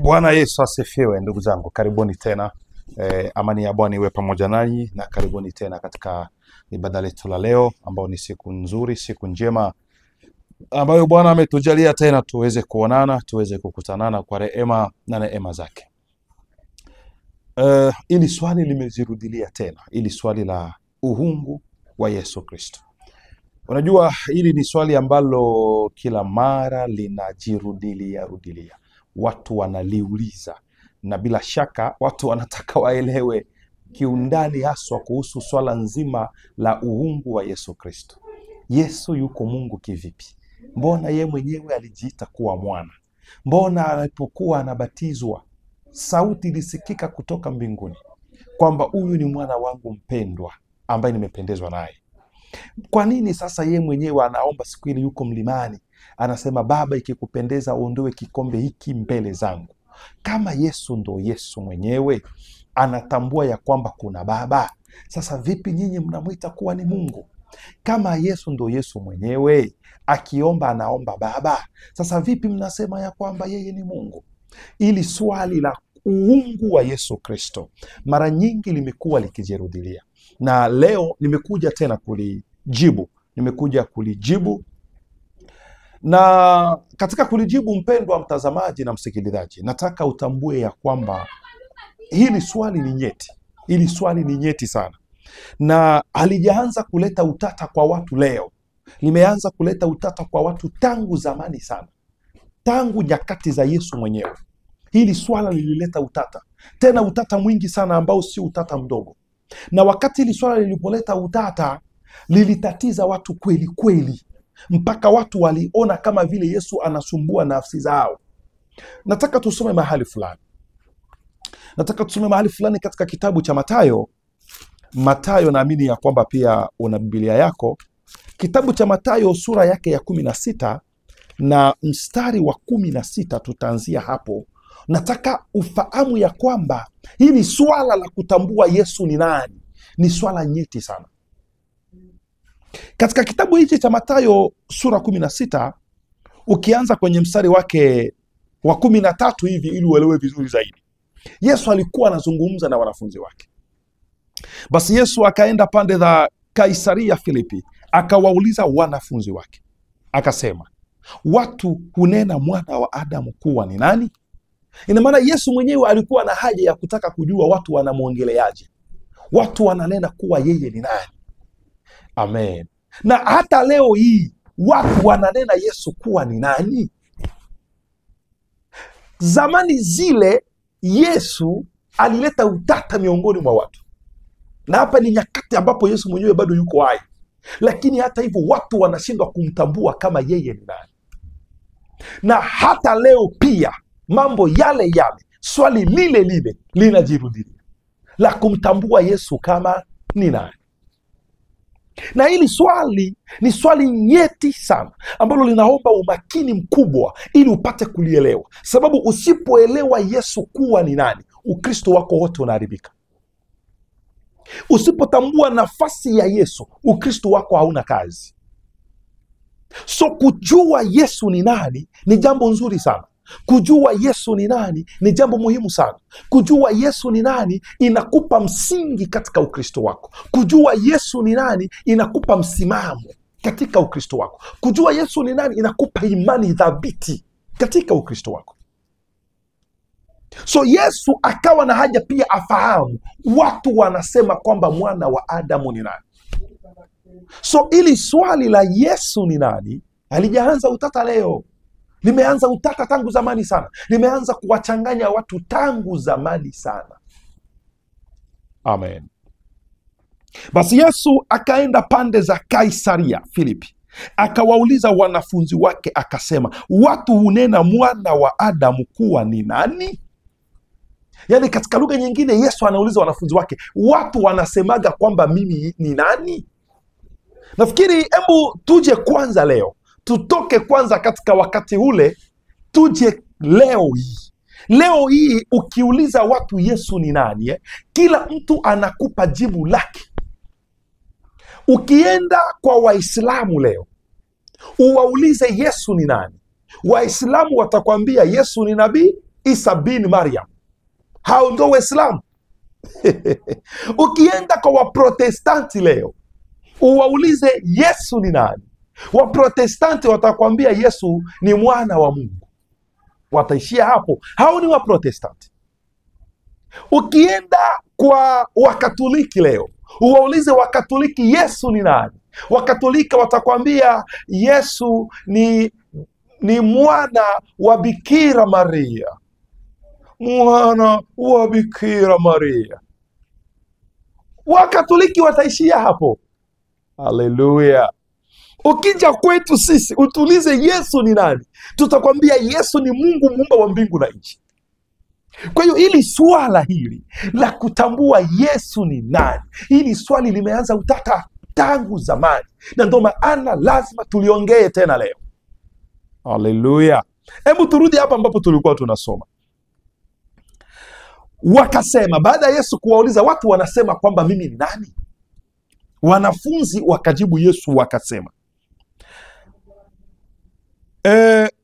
Bwana Yesu asifiwe, ndugu zangu, karibuni tena. Amani ya Bwana iwe pamoja nanyi, na karibuni tena katika ibada letu la leo, ambao ni siku nzuri, siku njema ambayo Bwana ametujalia tena tuweze kuonana, tuweze kukutanana kwa rehema na neema zake. Ili swali limejirudilia tena, ili swali la uungu wa Yesu Kristo. Unajua, hili ni swali ambalo kila mara linajirudilia rudilia. Watu wanaliuliza, na bila shaka watu wanataka waelewe kiundani haswa kuhusu swala nzima la uungu wa Yesu Kristo. Yesu yuko Mungu kivipi? Mbona ye mwenyewe alijiita kuwa mwana? Mbona alipokuwa anabatizwa sauti ilisikika kutoka mbinguni kwamba huyu ni mwana wangu mpendwa ambaye nimependezwa naye? Kwa nini sasa ye mwenyewe anaomba siku ile yuko mlimani, anasema Baba, ikikupendeza uondoe kikombe hiki mbele zangu? Kama Yesu ndo Yesu mwenyewe anatambua ya kwamba kuna Baba, sasa vipi nyinyi mnamwita kuwa ni Mungu? Kama Yesu ndo Yesu mwenyewe akiomba anaomba Baba, sasa vipi mnasema ya kwamba yeye ni Mungu? Ili swali la uungu wa Yesu Kristo mara nyingi limekuwa likijirudilia, na leo nimekuja tena kulijibu. Na katika kulijibu, mpendwa mtazamaji na msikilizaji, nataka utambue ya kwamba hili swali ni nyeti sana, na halijaanza kuleta utata kwa watu leo. Limeanza kuleta utata kwa watu tangu zamani sana, tangu nyakati za Yesu mwenyewe. Hili swala lilileta utata, tena utata mwingi sana, ambao si utata mdogo. Na wakati hili swala lilipoleta utata, lilitatiza watu kweli kweli, mpaka watu waliona kama vile Yesu anasumbua nafsi zao. Nataka tusome mahali fulani katika kitabu cha Mathayo. Naamini ya kwamba pia una Biblia yako. Kitabu cha Mathayo sura yake ya 16 na mstari wa 16, tutaanzia hapo. Nataka ufahamu ya kwamba hili swala la kutambua Yesu ni nani ni swala nyeti sana. Katika kitabu hichi cha Mathayo sura 16, ukianza kwenye mstari wake wa 13 hivi, ili uelewe vizuri zaidi, Yesu alikuwa anazungumza na wanafunzi wake. Basi Yesu akaenda pande za Kaisaria Filipi, akawauliza wanafunzi wake, akasema, watu hunena mwana wa Adamu kuwa ni nani? Ina maana Yesu mwenyewe alikuwa na haja ya kutaka kujua watu wanamwongeleaje, watu wananena kuwa yeye ni nani. Amen. Na hata leo hii watu wananena Yesu kuwa ni nani? Zamani zile Yesu alileta utata miongoni mwa watu, na hapa ni nyakati ambapo Yesu mwenyewe bado yuko hai, lakini hata hivyo watu wanashindwa kumtambua kama yeye ni nani. Na hata leo pia mambo yale swali lile linajirudia la kumtambua Yesu kama ni nani. Na hili swali ni swali nyeti sana, ambalo linaomba umakini mkubwa ili upate kulielewa, sababu usipoelewa Yesu kuwa ni nani, Ukristo wako wote unaharibika. Usipotambua nafasi ya Yesu, Ukristo wako hauna kazi. So kujua Yesu ni nani ni jambo nzuri sana. Kujua Yesu ni nani ni jambo muhimu sana. Kujua Yesu ni nani inakupa msingi katika Ukristo wako. Kujua Yesu ni nani inakupa msimamo katika Ukristo wako. Kujua Yesu ni nani inakupa imani thabiti katika Ukristo wako. So Yesu akawa na haja pia afahamu watu wanasema kwamba mwana wa Adamu ni nani. So ili swali la Yesu ni nani halijaanza utata leo. Limeanza utata tangu zamani sana. Limeanza kuwachanganya watu tangu zamani sana. Amen. Basi Yesu akaenda pande za Kaisaria Filipi, akawauliza wanafunzi wake, akasema, watu hunena mwana wa Adamu kuwa ni nani? Yaani katika lugha nyingine, Yesu anauliza wanafunzi wake, watu wanasemaga kwamba mimi ni nani? Nafikiri hebu tuje kwanza leo, tutoke kwanza katika wakati ule, tuje leo hii. Leo hii ukiuliza watu Yesu ni nani, kila mtu anakupa jibu lake. Ukienda kwa Waislamu leo uwaulize Yesu ni nani, Waislamu watakwambia Yesu ni nabii Isa bin Maryam. Hao ndo Waislamu. Ukienda kwa Waprotestanti leo uwaulize Yesu ni nani, Waprotestanti watakwambia Yesu ni mwana wa Mungu. Wataishia hapo. Hao ni Waprotestanti. Ukienda kwa Wakatoliki leo uwaulize Wakatoliki Yesu ni nani, Wakatolika watakwambia Yesu ni mwana wa Bikira Maria. Mwana wa Bikira Maria. Wakatoliki wataishia hapo. Haleluya. Ukija kwetu sisi utulize Yesu ni nani, tutakwambia Yesu ni Mungu muumba wa mbingu na nchi. Kwa hiyo hili swala hili la kutambua Yesu ni nani, hili swali limeanza utata tangu zamani, na ndio maana lazima tuliongee tena leo. Haleluya. Hebu turudi hapa ambapo tulikuwa tunasoma. Wakasema, baada ya Yesu kuwauliza watu wanasema kwamba mimi ni nani, wanafunzi wakajibu Yesu wakasema,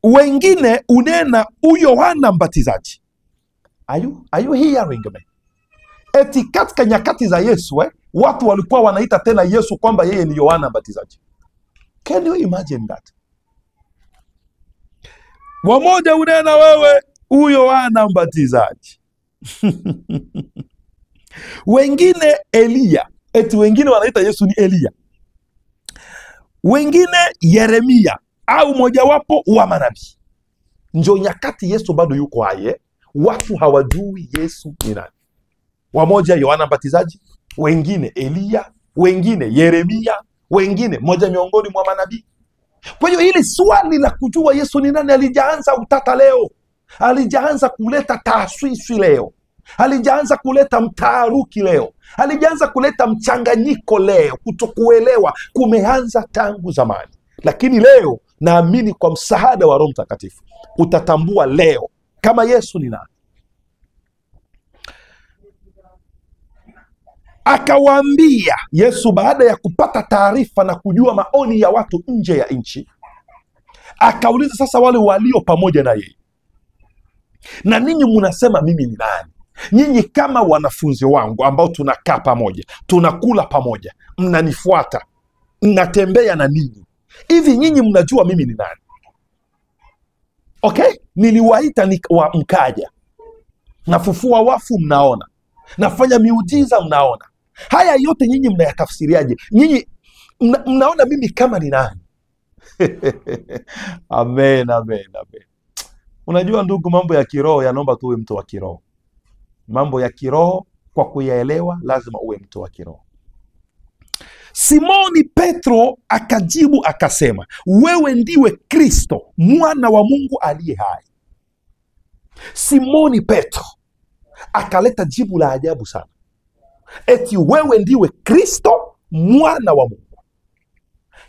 wengine unena Yohana Mbatizaji. Are you hearing me? Eti katika nyakati za Yesu watu walikuwa wanaita tena Yesu kwamba yeye ni Yohana Mbatizaji. Can you imagine that? Wamoja unena wewe Yohana Mbatizaji. Wengine Elia. Eti wengine wanaita Yesu ni Elia. Wengine Yeremia au mojawapo wa manabii. Njo nyakati Yesu bado yuko hai. Watu hawajui Yesu ni nani. Wamoja Yohana Mbatizaji, wengine Elia, wengine Yeremia, wengine moja miongoni mwa manabii. Kwa hiyo hili swali la kujua Yesu ni nani alijaanza utata leo. Alijaanza kuleta taaswisi leo. Alijaanza kuleta mtaharuki leo. Alijaanza kuleta mchanganyiko leo. Kutokuelewa kumeanza tangu zamani. Lakini leo naamini kwa msaada wa Roho Mtakatifu utatambua leo kama Yesu ni nani. Akawaambia Yesu baada ya kupata taarifa na kujua maoni ya watu nje ya nchi, akauliza sasa wale walio pamoja na yeye, na ninyi mnasema mimi ni nani? Nyinyi kama wanafunzi wangu ambao tunakaa pamoja, tunakula pamoja, mnanifuata, mnatembea na ninyi, hivi nyinyi mnajua mimi ni nani? Okay? Niliwaita mkaja, nafufua wafu mnaona, nafanya miujiza mnaona. Haya yote nyinyi mnayatafsiriaje? Nyinyi mnaona mimi kama ni nani? Amen, amen, amen. Unajua ndugu, mambo ya kiroho yanaomba tuwe mtu wa kiroho. Mambo ya kiroho kwa kuyaelewa lazima uwe mtu wa kiroho. Simoni Petro akajibu akasema, wewe ndiwe Kristo mwana wa Mungu aliye hai. Simoni Petro akaleta jibu la ajabu sana. Eti wewe ndiwe Kristo mwana wa Mungu.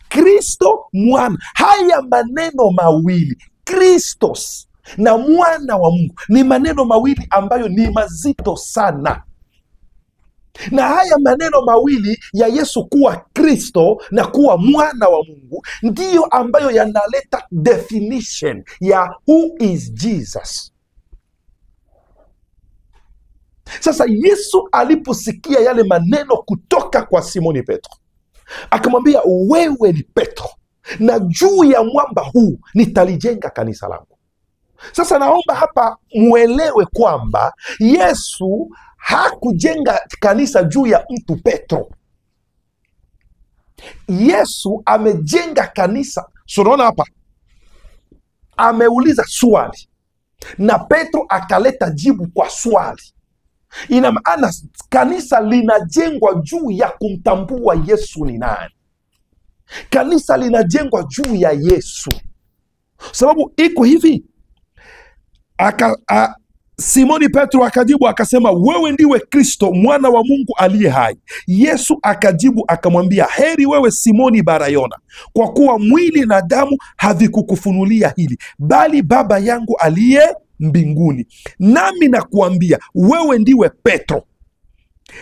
Kristo mwana. Haya maneno mawili, Kristos na mwana wa Mungu, ni maneno mawili ambayo ni mazito sana. Na haya maneno mawili ya Yesu kuwa Kristo na kuwa mwana wa Mungu ndiyo ambayo yanaleta definition ya who is Jesus. Sasa Yesu aliposikia yale maneno kutoka kwa Simoni Petro, akamwambia wewe ni Petro, na juu ya mwamba huu nitalijenga kanisa langu. Sasa naomba hapa muelewe kwamba Yesu hakujenga kanisa juu ya mtu Petro. Yesu amejenga kanisa. So unaona hapa ameuliza swali na Petro akaleta jibu kwa swali. Ina maana kanisa linajengwa juu ya kumtambua Yesu ni nani. Kanisa linajengwa juu ya Yesu. Sababu iko hivi. Simoni Petro akajibu akasema, wewe ndiwe Kristo mwana wa Mungu aliye hai. Yesu akajibu akamwambia, heri wewe Simoni Barayona, kwa kuwa mwili na damu havikukufunulia hili, bali Baba yangu aliye mbinguni. Nami nakuambia wewe ndiwe Petro,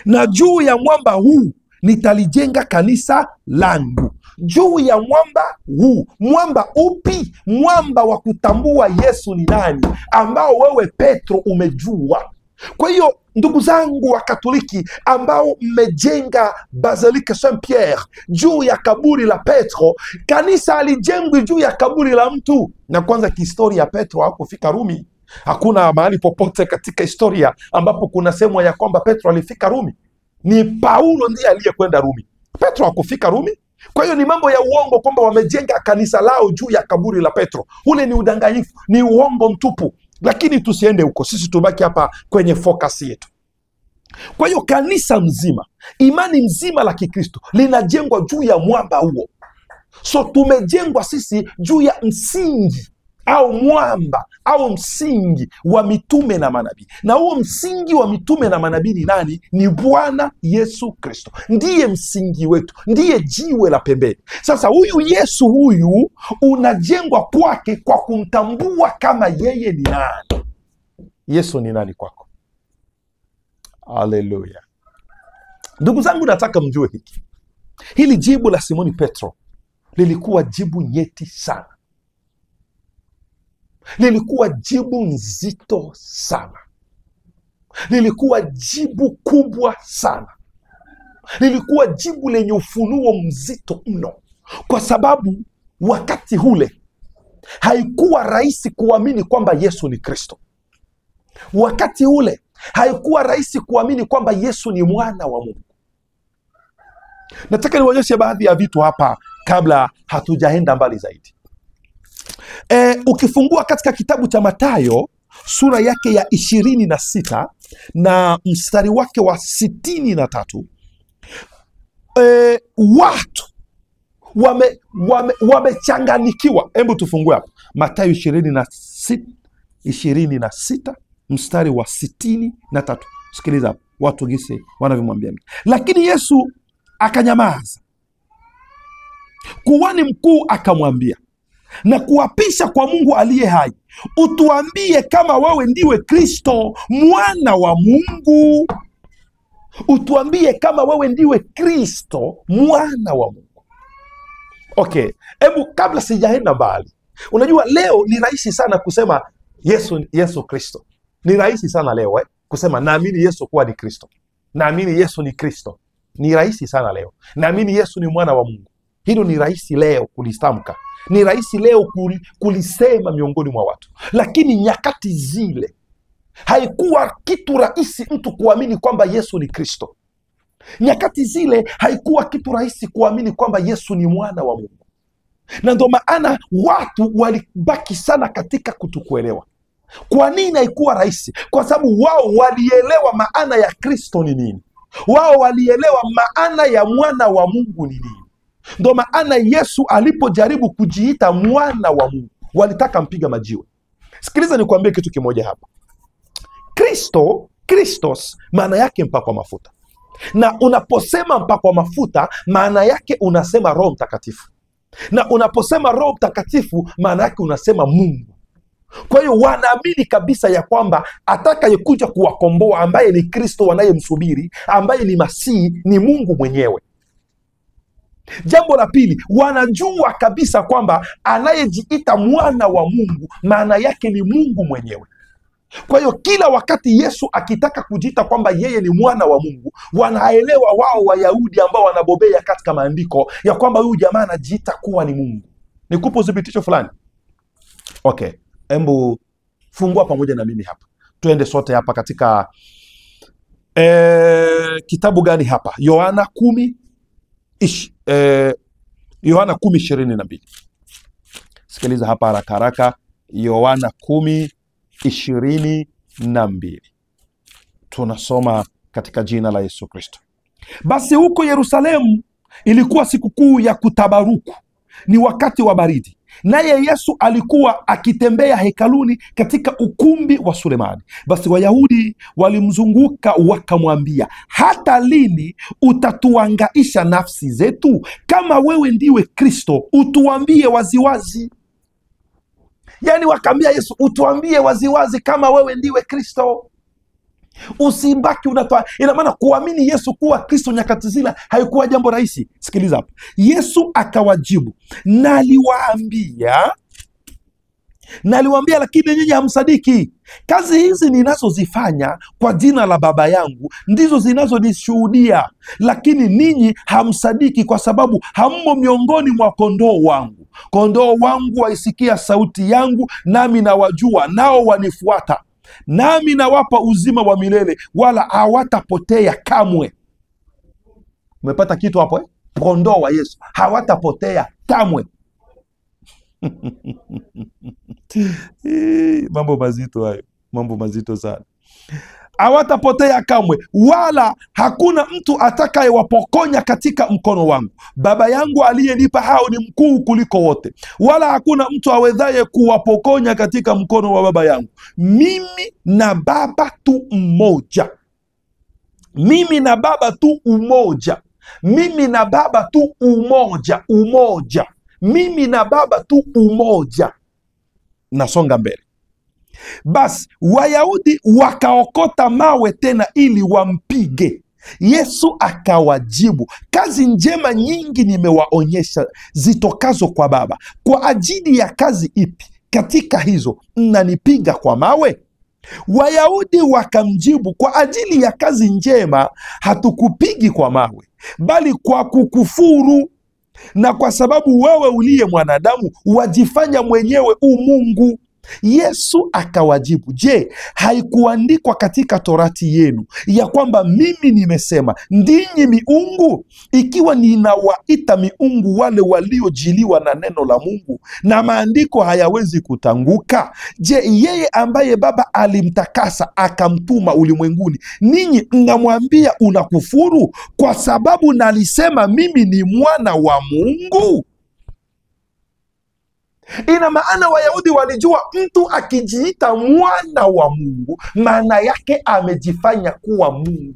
na juu ya mwamba huu nitalijenga kanisa langu, juu ya mwamba huu. Mwamba upi? Mwamba wa kutambua Yesu ni nani, ambao wewe Petro umejua. Kwa hiyo ndugu zangu wa Katoliki ambao mmejenga Basilique Saint Pierre juu ya kaburi la Petro, kanisa alijengwi juu ya kaburi la mtu. Na kwanza kihistoria, Petro hakufika Rumi. Hakuna mahali popote katika historia ambapo kuna sehemu ya kwamba Petro alifika Rumi. Ni Paulo ndiye aliyekwenda Rumi. Petro hakufika Rumi. Kwa hiyo ni mambo ya uongo kwamba wamejenga kanisa lao juu ya kaburi la Petro. Ule ni udanganyifu, ni uongo mtupu. Lakini tusiende huko, sisi tubaki hapa kwenye focus yetu. Kwa hiyo kanisa mzima, imani mzima la Kikristo linajengwa juu ya mwamba huo. So tumejengwa sisi juu ya msingi au mwamba au msingi wa mitume na manabii. Na huo msingi wa mitume na manabii ni nani? Ni Bwana Yesu Kristo. Ndiye msingi wetu, ndiye jiwe la pembeni. Sasa huyu Yesu huyu unajengwa kwake kwa kumtambua kama yeye ni nani. Yesu ni nani kwako? Haleluya. Ndugu zangu, nataka mjue hiki. Hili jibu la Simoni Petro lilikuwa jibu nyeti sana. Lilikuwa jibu nzito sana. Lilikuwa jibu kubwa sana. Lilikuwa jibu lenye ufunuo mzito mno, kwa sababu wakati ule haikuwa rahisi kuamini kwamba Yesu ni Kristo. Wakati ule haikuwa rahisi kuamini kwamba Yesu ni mwana wa Mungu. Nataka niwaonyeshe baadhi ya vitu hapa kabla hatujaenda mbali zaidi. Ukifungua katika kitabu cha Mathayo sura yake ya 26 na mstari wake wa 63, watu wamechanganikiwa. Hebu tufungue hapa Mathayo 26 mstari wa 63. Sikiliza hapa watu gisi wanavyomwambia. Lakini Yesu akanyamaza. Kuhani mkuu akamwambia na kuapisha kwa Mungu aliye hai, utuambie kama wewe ndiwe Kristo mwana wa Mungu. Utuambie kama wewe ndiwe Kristo mwana wa Mungu. Okay, hebu kabla sijaenda mbali, unajua leo ni rahisi sana kusema Yesu Kristo. Ni rahisi sana leo kusema naamini Yesu kuwa ni Kristo. Naamini Yesu ni Kristo. Ni rahisi sana leo. Naamini Yesu ni mwana wa Mungu. Hilo ni rahisi leo kulitamka. Ni rahisi leo kulisema miongoni mwa watu. Lakini nyakati zile haikuwa kitu rahisi mtu kuamini kwamba Yesu ni Kristo. Nyakati zile haikuwa kitu rahisi kuamini kwamba Yesu ni mwana wa Mungu. Na ndio maana watu walibaki sana katika kutokuelewa. Kwa nini haikuwa rahisi? Kwa sababu wao walielewa maana ya Kristo ni nini. Wao walielewa maana ya mwana wa Mungu ni nini. Ndio maana Yesu alipojaribu kujiita mwana wa Mungu, walitaka mpiga majiwe. Sikiliza nikwambie kitu kimoja hapa. Kristos maana yake mpakwa mafuta. Na unaposema mpakwa mafuta, maana yake unasema Roho Mtakatifu. Na unaposema Roho Mtakatifu, maana yake unasema Mungu. Kwa hiyo wanaamini kabisa ya kwamba atakayekuja kuwakomboa, ambaye ni Kristo wanayemsubiri, ambaye ni Masihi, ni Mungu mwenyewe. Jambo la pili, wanajua kabisa kwamba anayejiita mwana wa Mungu maana yake ni Mungu mwenyewe. Kwa hiyo kila wakati Yesu akitaka kujiita kwamba yeye ni mwana wa Mungu, wanaelewa wao Wayahudi ambao wanabobea katika maandiko ya kwamba huyu jamaa anajiita kuwa ni Mungu. Nikupe uthibitisho fulani. Okay, hebu fungua pamoja na mimi hapa. Tuende sote hapa katika kitabu gani hapa? Yohana 10:22. Sikiliza hapa haraka haraka. Yohana 10:22. Tunasoma katika jina la Yesu Kristo. Basi huko Yerusalemu ilikuwa sikukuu ya kutabaruku, ni wakati wa baridi. Naye Yesu alikuwa akitembea hekaluni katika ukumbi wa Sulemani. Basi Wayahudi walimzunguka wakamwambia, hata lini utatuangaisha nafsi zetu? Kama wewe ndiwe Kristo, utuambie waziwazi. Yaani wakaambia Yesu, utuambie waziwazi kama wewe ndiwe Kristo. Usibaki unatoa. Ina maana kuamini Yesu kuwa Kristo nyakati zile haikuwa jambo rahisi. Sikiliza hapa, Yesu akawajibu, naliwaambia lakini nyinyi hamsadiki. Kazi hizi ninazozifanya kwa jina la Baba yangu ndizo zinazonishuhudia, lakini ninyi hamsadiki kwa sababu hammo miongoni mwa kondoo wangu. Kondoo wangu waisikia sauti yangu, nami nawajua, nao wanifuata. Nami nawapa uzima wa milele, wala hawatapotea kamwe. Umepata kitu hapo eh? Kondoo wa Yesu hawatapotea kamwe. Mambo mazito hayo, mambo mazito sana. Hawatapotea kamwe, wala hakuna mtu atakayewapokonya katika mkono wangu. Baba yangu aliyenipa hao ni mkuu kuliko wote, wala hakuna mtu awezaye kuwapokonya katika mkono wa Baba yangu. Mimi na Baba tu mmoja. Mimi na Baba tu umoja. Mimi na Baba tu umoja. Umoja. Mimi na Baba tu umoja. Nasonga mbele. Basi Wayahudi wakaokota mawe tena ili wampige. Yesu akawajibu, kazi njema nyingi nimewaonyesha zitokazo kwa Baba. Kwa ajili ya kazi ipi katika hizo mnanipiga kwa mawe? Wayahudi wakamjibu, kwa ajili ya kazi njema hatukupigi kwa mawe, bali kwa kukufuru, na kwa sababu wewe uliye mwanadamu wajifanya mwenyewe Mungu. Yesu akawajibu, je, haikuandikwa katika Torati yenu ya kwamba mimi nimesema ndinyi miungu? Ikiwa ninawaita miungu wale waliojiliwa na neno la Mungu, na maandiko hayawezi kutanguka, je, yeye ambaye Baba alimtakasa akamtuma ulimwenguni, ninyi mnamwambia unakufuru kwa sababu nalisema mimi ni mwana wa Mungu? Ina maana Wayahudi walijua mtu akijiita mwana wa Mungu maana yake amejifanya kuwa Mungu.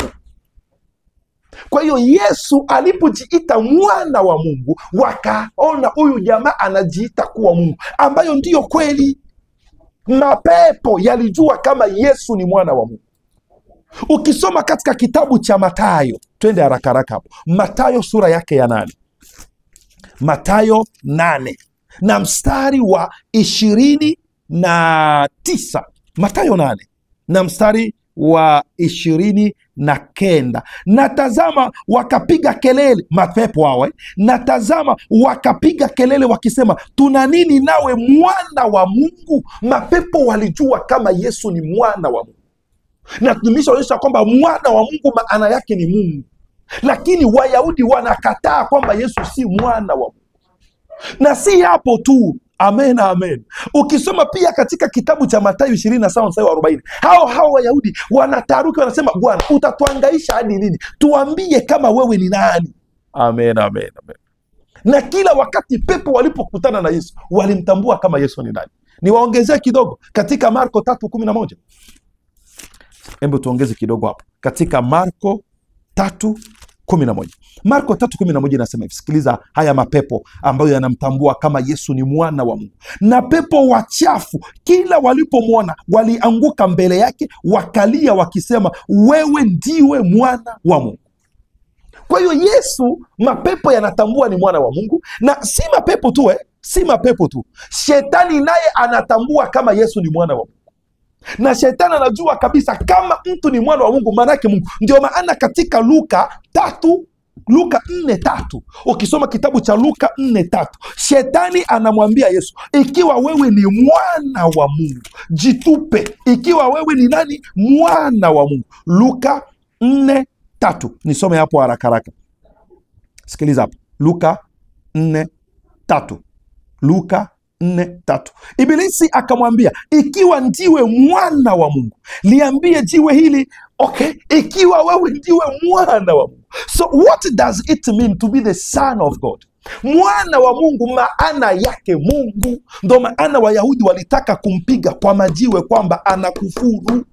Kwa hiyo Yesu alipojiita mwana wa Mungu, wakaona huyu jamaa anajiita kuwa Mungu, ambayo ndiyo kweli. Mapepo yalijua kama Yesu ni mwana wa Mungu. Ukisoma katika kitabu cha Mathayo, twende haraka haraka hapo, Mathayo sura yake ya 8. Mathayo 8 na mstari wa 29. Mathayo 8 na mstari wa 29. Na tazama wakapiga kelele, mapepo hao na tazama wakapiga kelele wakisema, tuna nini nawe mwana wa Mungu? Mapepo walijua kama Yesu ni mwana wa Mungu, na tulishaonyesha kwamba mwana wa Mungu maana yake ni Mungu. Lakini Wayahudi wanakataa kwamba Yesu si mwana wa Mungu. Na si hapo tu, amen amen. Ukisoma pia katika kitabu cha Mathayo 27 mstari wa 40, hao Wayahudi wanataruki, wanasema, Bwana, utatuangaisha hadi lini? Tuambie kama wewe ni nani. Amen amen amen. Na kila wakati pepo walipokutana na Yesu walimtambua kama Yesu ni nani. Niwaongezee kidogo katika Marko 3:11. Hebu tuongeze kidogo hapo katika Marko 3:11. Marko 3:11 inasema hivi, sikiliza haya mapepo ambayo yanamtambua kama Yesu ni mwana wa Mungu. Na pepo wachafu kila walipomwona walianguka mbele yake wakalia wakisema, wewe ndiwe mwana wa Mungu. Kwa hiyo Yesu, mapepo yanatambua ni mwana wa Mungu, na si mapepo tu si mapepo tu, shetani naye anatambua kama Yesu ni mwana wa Mungu. Na shetani anajua kabisa kama mtu ni mwana wa Mungu maana yake Mungu. Ndio maana katika Luka 4:3, ukisoma kitabu cha Luka 4:3, shetani anamwambia Yesu, ikiwa wewe ni mwana wa Mungu jitupe. Ikiwa wewe ni nani? Mwana wa Mungu. Luka 4:3, nisome hapo haraka haraka. Sikiliza hapo, Luka 4:3. Luka 4:3. Ibilisi akamwambia, ikiwa ndiwe mwana wa Mungu liambie jiwe hili. Okay, ikiwa wewe ndiwe mwana wa Mungu, so what does it mean to be the son of God? Mwana wa Mungu maana yake Mungu. Ndo maana Wayahudi walitaka kumpiga kwa majiwe kwamba anakufuru.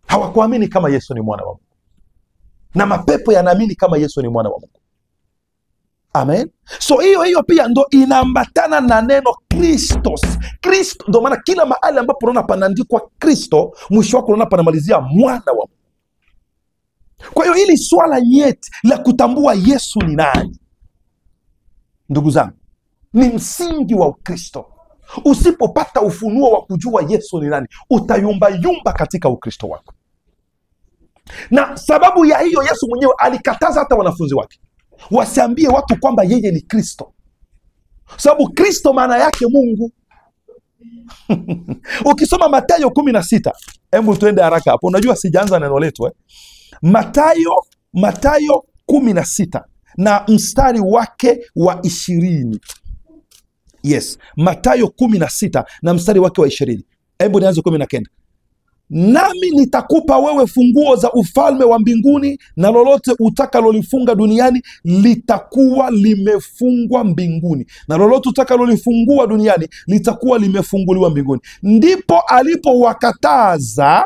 Hawakuamini kama Yesu ni mwana wa Mungu, na mapepo yanaamini kama Yesu ni mwana wa Mungu. Amen. So hiyo pia ndo inaambatana na neno Kristos. Kristo ndo maana kila mahali ambapo unaona panaandikwa Kristo, mwisho wake unaona panamalizia mwana wa Mungu. Kwa hiyo hili swala nyeti la kutambua Yesu ni nani, ndugu zangu, ni msingi wa Ukristo. Usipopata ufunuo wa kujua Yesu ni nani, utayumbayumba katika Ukristo wako. Na sababu ya hiyo, Yesu mwenyewe alikataza hata wanafunzi wake wasiambie watu kwamba yeye ni Kristo, sababu Kristo maana yake Mungu. Ukisoma Mathayo 16, hebu tuende haraka hapo. Unajua sijaanza neno letu Mathayo 16 na mstari wake wa 20. Yes, Mathayo 16 na mstari wake wa 20. Hebu nianze 19. Nami nitakupa wewe funguo za ufalme wa mbinguni, na lolote utakalolifunga duniani litakuwa limefungwa mbinguni, na lolote utakalolifungua duniani litakuwa limefunguliwa mbinguni. Ndipo alipowakataza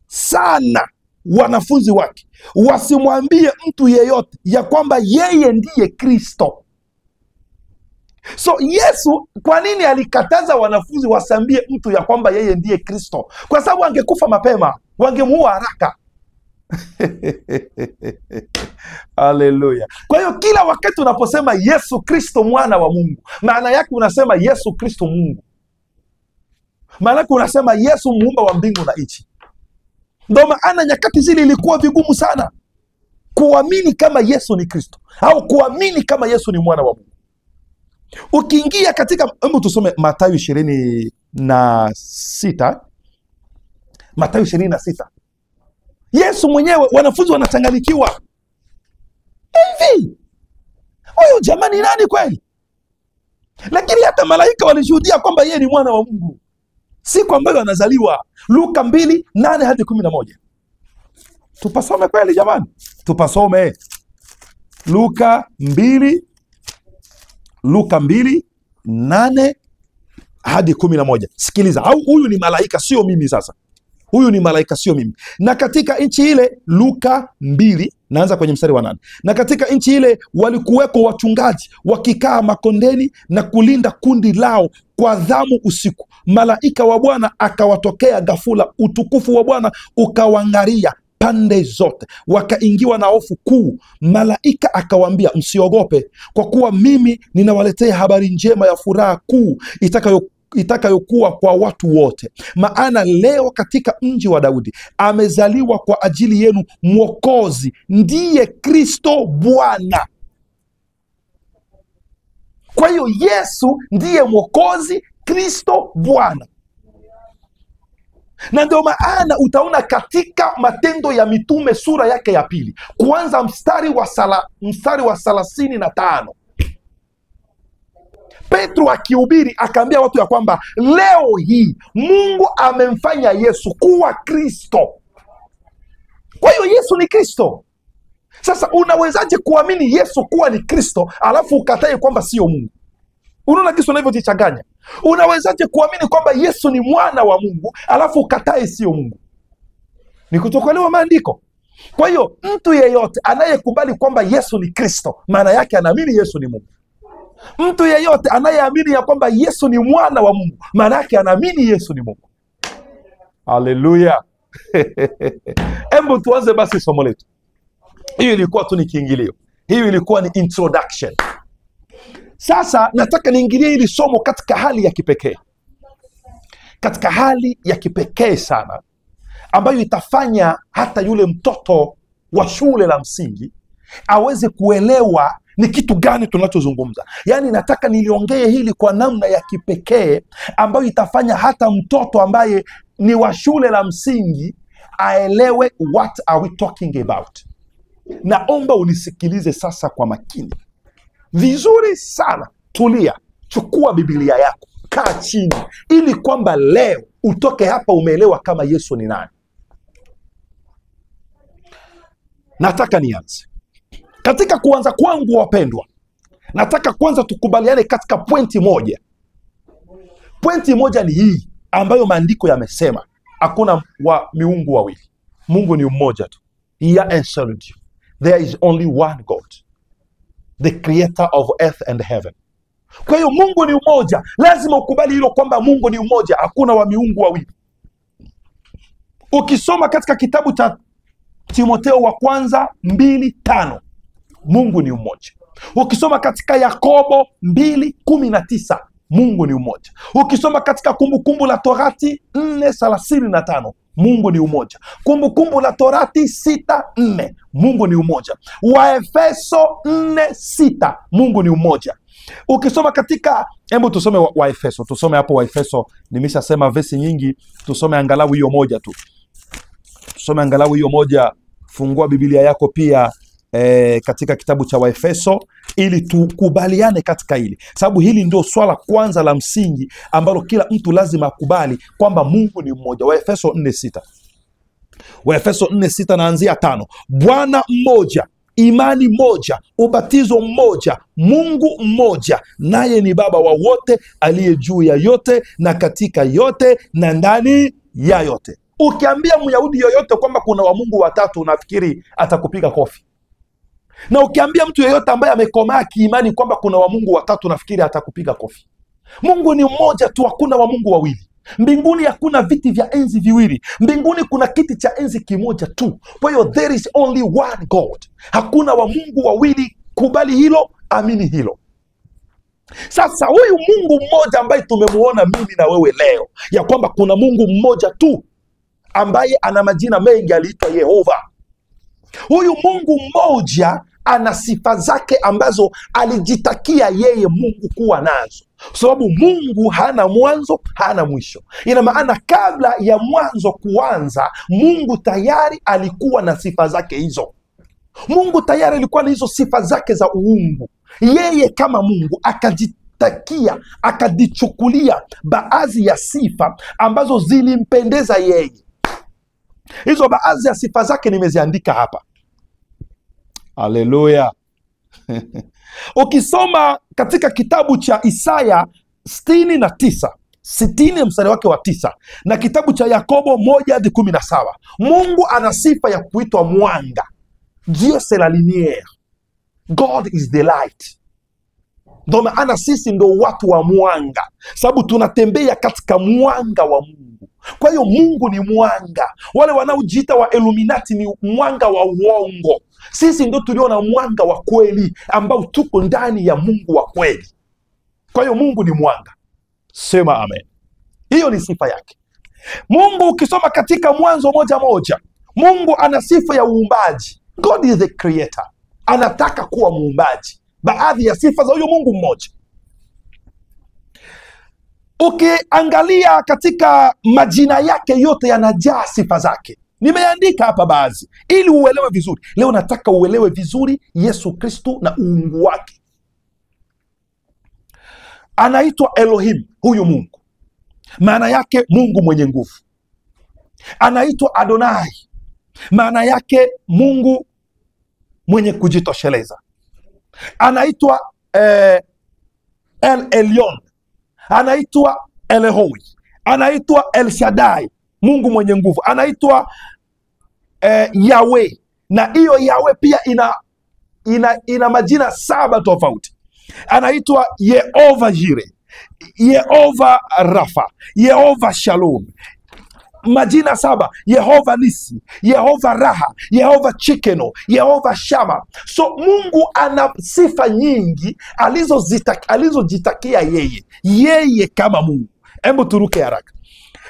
sana wanafunzi wake wasimwambie mtu yeyote ya kwamba yeye ndiye Kristo. So Yesu kwa nini alikataza wanafunzi wasiambie mtu ya kwamba yeye ndiye Kristo? Kwa sababu angekufa mapema, wangemuua haraka. Haleluya. Kwa hiyo kila wakati unaposema Yesu Kristo mwana wa Mungu, maana yake unasema Yesu Kristo Mungu. Maana yake unasema Yesu muumba wa mbingu na nchi. Ndio maana nyakati zile ilikuwa vigumu sana kuamini kama Yesu ni Kristo au kuamini kama Yesu ni mwana wa Mungu. Ukiingia katika, hebu tusome Mathayo 26. Mathayo 26. Yesu mwenyewe, wanafunzi wanachanganyikiwa. Hivi huyu jamani nani kweli? Lakini hata malaika walishuhudia kwamba yeye ni mwana wa Mungu siku ambayo anazaliwa. Luka 2:8 hadi 11. Tupasome kweli jamani? Tupasome Luka 2:8 hadi 11. Sikiliza, au huyu ni malaika sio mimi sasa. Huyu ni malaika sio mimi. Na katika nchi ile, Luka 2, naanza kwenye mstari wa 8. Na katika nchi ile walikuweko wachungaji wakikaa makondeni na kulinda kundi lao kwa dhamu usiku. Malaika wa Bwana akawatokea ghafula, utukufu wa Bwana ukawangaria pande zote, wakaingiwa na hofu kuu. Malaika akawaambia, msiogope, kwa kuwa mimi ninawaletea habari njema ya furaha kuu itakayokuwa kwa watu wote. Maana leo katika mji wa Daudi amezaliwa kwa ajili yenu Mwokozi, ndiye Kristo Bwana. Kwa hiyo Yesu ndiye Mwokozi, Kristo Bwana. Na ndio maana utaona katika Matendo ya Mitume sura yake ya 2, kuanza mstari wa 35, Petro akihubiri akaambia watu ya kwamba leo hii Mungu amemfanya Yesu kuwa Kristo. Kwa hiyo Yesu ni Kristo. Sasa unawezaje kuamini Yesu kuwa ni Kristo alafu ukatae kwamba sio Mungu? Unaona Kristo anavyojichanganya. Unawezaje kuamini kwamba Yesu ni mwana wa Mungu alafu ukatae sio Mungu? Ni kutokuelewa maandiko. Kwa hiyo mtu yeyote anayekubali kwamba Yesu ni Kristo, maana yake anaamini Yesu ni Mungu. Mtu yeyote anayeamini ya kwamba Yesu ni mwana wa Mungu, maana yake anaamini Yesu ni Mungu. Haleluya. Hebu tuanze basi somo letu. Hiyo ilikuwa tu ni kiingilio. Hiyo ilikuwa ni introduction. Sasa nataka niingilie hili somo katika hali ya kipekee. Katika hali ya kipekee sana, ambayo itafanya hata yule mtoto wa shule la msingi aweze kuelewa ni kitu gani tunachozungumza. Yaani nataka niliongee hili kwa namna ya kipekee ambayo itafanya hata mtoto ambaye ni wa shule la msingi aelewe what are we talking about. Naomba unisikilize sasa kwa makini vizuri sana. Tulia, chukua Biblia yako, kaa chini, ili kwamba leo utoke hapa umeelewa kama Yesu ni nani. Nataka nianze. Katika kuanza kwangu, wapendwa, nataka kwanza tukubaliane katika pointi moja. Pointi moja ni hii ambayo maandiko yamesema hakuna miungu wawili. Mungu ni mmoja tu. There is only one God. the creator of earth and heaven. Kwa hiyo Mungu ni umoja. Lazima ukubali hilo kwamba Mungu ni umoja, hakuna wa miungu wawili. Ukisoma katika kitabu cha Timotheo wa kwanza 2:5, Mungu ni umoja. Ukisoma katika Yakobo 2:19, Mungu ni umoja. Ukisoma katika Kumbukumbu la Torati 4:35, Mungu ni umoja. Kumbukumbu la Torati 6:4, Mungu ni umoja. Waefeso 4:6, Mungu ni umoja. Ukisoma katika, hebu tusome Waefeso, tusome hapo Waefeso. Nimeshasema vesi nyingi, tusome angalau hiyo moja tu. Tusome angalau hiyo moja. Fungua Biblia yako pia katika kitabu cha Waefeso ili tukubaliane katika hili, sababu hili ndio swala kwanza la msingi ambalo kila mtu lazima akubali kwamba Mungu ni mmoja. Waefeso 4:6, Waefeso 4:6 naanzia 5. Bwana mmoja, imani moja, ubatizo mmoja, Mungu mmoja, naye ni Baba wa wote, aliye juu ya yote na katika yote na ndani ya yote. Ukiambia Myahudi yoyote kwamba kuna wa Mungu watatu, unafikiri atakupiga kofi. Na ukiambia mtu yeyote ambaye amekomaa kiimani kwamba kuna wa Mungu watatu, nafikiri atakupiga kofi. Mungu ni mmoja tu, hakuna wa Mungu wawili. Mbinguni hakuna viti vya enzi viwili. Mbinguni kuna kiti cha enzi kimoja tu. Kwa hiyo there is only one God. Hakuna wa Mungu wawili. Kubali hilo, amini hilo. Sasa huyu Mungu mmoja ambaye tumemuona mimi na wewe leo, ya kwamba kuna Mungu mmoja tu ambaye ana majina mengi, aliitwa Yehova. Huyu Mungu mmoja ana sifa zake ambazo alijitakia yeye Mungu kuwa nazo, sababu Mungu hana mwanzo, hana mwisho. Ina maana kabla ya mwanzo kuanza, Mungu tayari alikuwa na sifa zake hizo. Mungu tayari alikuwa na hizo sifa zake za uungu. Yeye kama Mungu akajitakia, akajichukulia baadhi ya sifa ambazo zilimpendeza yeye. Hizo baadhi ya sifa zake nimeziandika hapa. Haleluya. Ukisoma katika kitabu cha Isaya 69, 60 mstari wake wa 9, na kitabu cha Yakobo 1:17, Mungu ana sifa ya kuitwa mwanga. Dieu c'est la lumière. God is the light. Ndio maana sisi ndo watu wa mwanga, sababu tunatembea katika mwanga wa Mungu. Kwa hiyo Mungu ni mwanga. Wale wanaojiita wa Illuminati ni mwanga wa uongo. Sisi ndo tuliona mwanga wa kweli ambao tuko ndani ya Mungu wa kweli. Kwa hiyo Mungu ni mwanga. Sema amen. Hiyo ni sifa yake. Mungu ukisoma katika Mwanzo 1:1, Mungu ana sifa ya uumbaji. God is the creator. Anataka kuwa muumbaji. Baadhi ya sifa za huyo Mungu mmoja. Ukiangalia katika majina yake yote yanajaa sifa zake. Nimeandika hapa baadhi ili uelewe vizuri. Leo nataka uelewe vizuri Yesu Kristo na uungu wake. Anaitwa Elohim, huyu Mungu. Maana yake Mungu mwenye nguvu. Anaitwa Adonai. Maana yake Mungu mwenye kujitosheleza. Anaitwa El Elyon. Anaitwa Elehoi. Anaitwa El Shaddai, Mungu mwenye nguvu. Anaitwa Yahweh. Na hiyo Yahweh pia ina majina 7 tofauti. Anaitwa Yehova Jireh, Yehova Rafa, Yehova Shalom. Majina 7: Yehova Nisi, Yehova Raha, Yehova Chikeno, Yehova Shama. So Mungu ana sifa nyingi alizojitakia yeye kama Mungu. Hebu turuke haraka.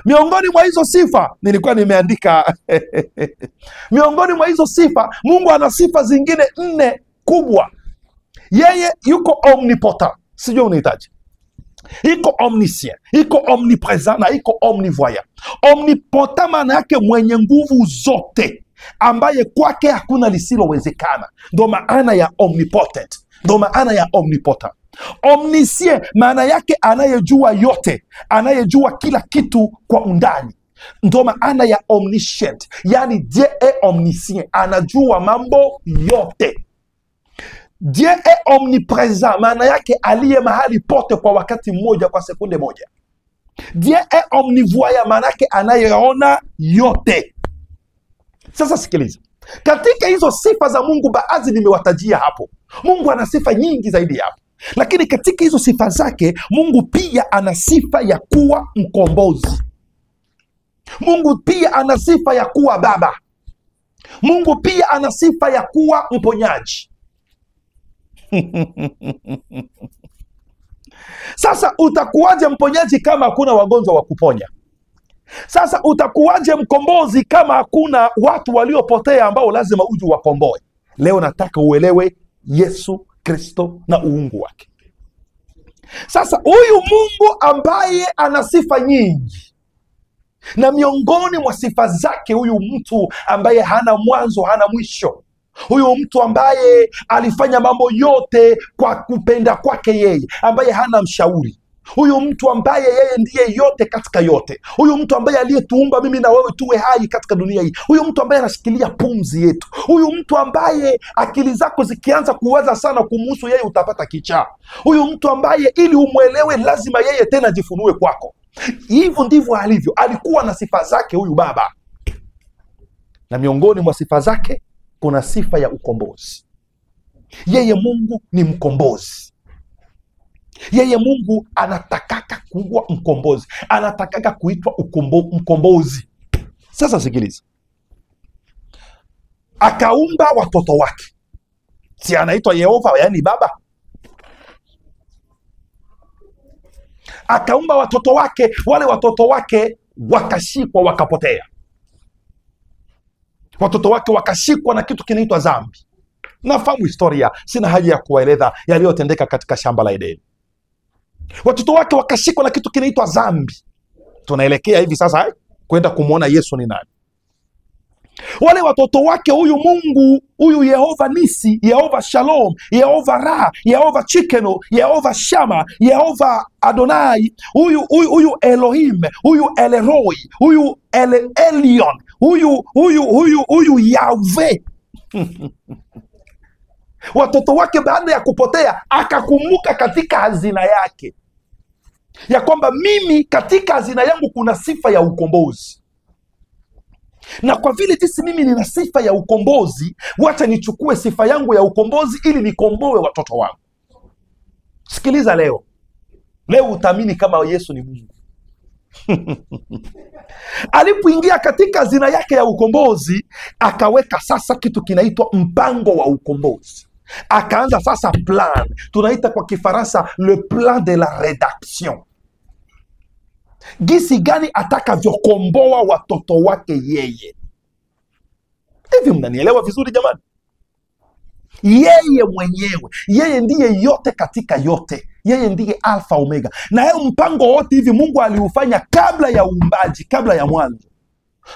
Miongoni mwa hizo sifa nilikuwa nimeandika miongoni mwa hizo sifa, Mungu ana sifa zingine 4 kubwa. Yeye yuko omnipotent. Sijui unahitaji. Iko omniscient, iko omnipresent na iko omnivoyant. Omnipotent maana yake mwenye nguvu zote, ambaye kwake hakuna lisilowezekana. Ndio maana ya omnipotent. Ndio maana ya omnipotent. Omniscient maana yake anayejua yote, anayejua kila kitu kwa undani. Ndio maana ya omniscient, yani Dieu est omniscient, anajua mambo yote. Dieu est omnipresent, maana yake aliye mahali pote kwa wakati mmoja, kwa sekunde moja. Dieu est omnivoyant, maana yake anayeona yote. Sasa sikiliza, katika hizo sifa za Mungu baadhi nimewatajia hapo. Mungu ana sifa nyingi zaidi hapo, lakini katika hizo sifa zake Mungu pia ana sifa ya kuwa mkombozi. Mungu pia ana sifa ya kuwa baba. Mungu pia ana sifa ya kuwa mponyaji. Sasa utakuwaje mponyaji kama hakuna wagonjwa wa kuponya? Sasa utakuwaje mkombozi kama hakuna watu waliopotea ambao lazima uje wakomboe? Leo nataka uelewe Yesu Kristo na uungu wake. Sasa huyu Mungu ambaye ana sifa nyingi, na miongoni mwa sifa zake huyu mtu ambaye hana mwanzo hana mwisho, huyu mtu ambaye alifanya mambo yote kwa kupenda kwake yeye, ambaye hana mshauri, huyu mtu ambaye yeye ndiye yote katika yote, huyu mtu ambaye aliyetuumba mimi na wewe tuwe hai katika dunia hii, huyu mtu ambaye anashikilia pumzi yetu, huyu mtu ambaye akili zako zikianza kuwaza sana kumuhusu yeye utapata kichaa, huyu mtu ambaye ili umwelewe lazima yeye tena jifunue kwako. Hivyo ndivyo alivyo. Alikuwa na sifa zake huyu baba, na miongoni mwa sifa zake kuna sifa ya ukombozi. Yeye Mungu ni mkombozi. Yeye Mungu anatakaka kuwa mkombozi, anatakaka kuitwa mkombozi. Sasa sikiliza, akaumba watoto wake, si anaitwa Yehova, yaani baba? Akaumba watoto wake, wale watoto wake wakashikwa wakapotea. Watoto wake wakashikwa na kitu kinaitwa dhambi. Nafahamu historia, sina haja ya kueleza yaliyotendeka katika shamba la Edeni. Watoto wake wakashikwa na kitu kinaitwa dhambi. Tunaelekea hivi sasa kwenda kumwona Yesu ni nani. Wale watoto wake huyu Mungu, huyu Yehova Nisi, Yehova Shalom, Yehova Ra, Yehova Chikeno, Yehova Shama, Yehova Adonai, huyu Elohim, huyu Eleroi, huyu Elion, huyu Yahweh. Watoto wake baada ya kupotea akakumbuka katika hazina yake ya kwamba mimi katika hazina yangu kuna sifa ya ukombozi, na kwa vile jinsi mimi nina sifa ya ukombozi, wacha nichukue sifa yangu ya ukombozi ili nikomboe watoto wangu. Sikiliza, leo utaamini kama Yesu ni Mungu. Alipoingia katika hazina yake ya ukombozi, akaweka sasa kitu kinaitwa mpango wa ukombozi. Akaanza sasa plan, tunaita kwa Kifaransa le plan de la rédemption. Gisi gani atakavyokomboa watoto wake yeye. Hivi mnanielewa vizuri jamani? Yeye mwenyewe, yeye ndiye yote katika yote, yeye ndiye alfa omega. Na yeye mpango wote hivi Mungu aliufanya kabla ya uumbaji, kabla ya mwanzo.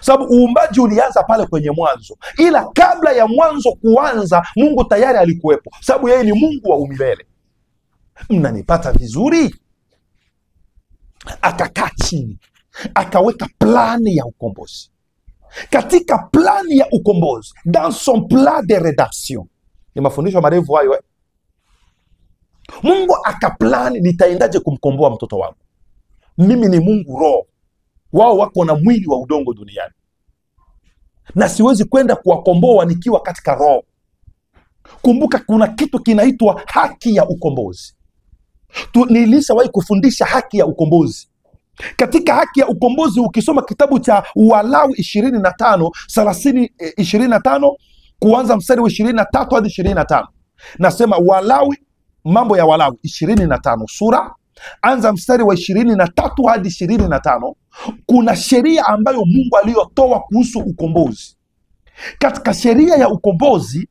Sababu uumbaji ulianza pale kwenye mwanzo, ila kabla ya mwanzo kuanza Mungu tayari alikuwepo, sababu yeye ni Mungu wa umilele. Mnanipata vizuri? Akakaa chini akaweka plani ya ukombozi. Katika plani ya ukombozi, dans son plan de rédemption, ni mafundisho marefu hayo Mungu akaplani, nitaendaje kumkomboa mtoto wangu? Mimi ni Mungu roho, wao wako na mwili wa udongo duniani, na siwezi kwenda kuwakomboa nikiwa katika roho. Kumbuka kuna kitu kinaitwa haki ya ukombozi. Nilishawahi kufundisha haki ya ukombozi. Katika haki ya ukombozi, ukisoma kitabu cha Walawi 25 kuanza mstari wa 23 hadi 25. Nasema Walawi, mambo ya Walawi 25 sura, anza mstari wa 23 hadi 25. Kuna sheria ambayo Mungu aliyotoa kuhusu ukombozi. Katika sheria ya ukombozi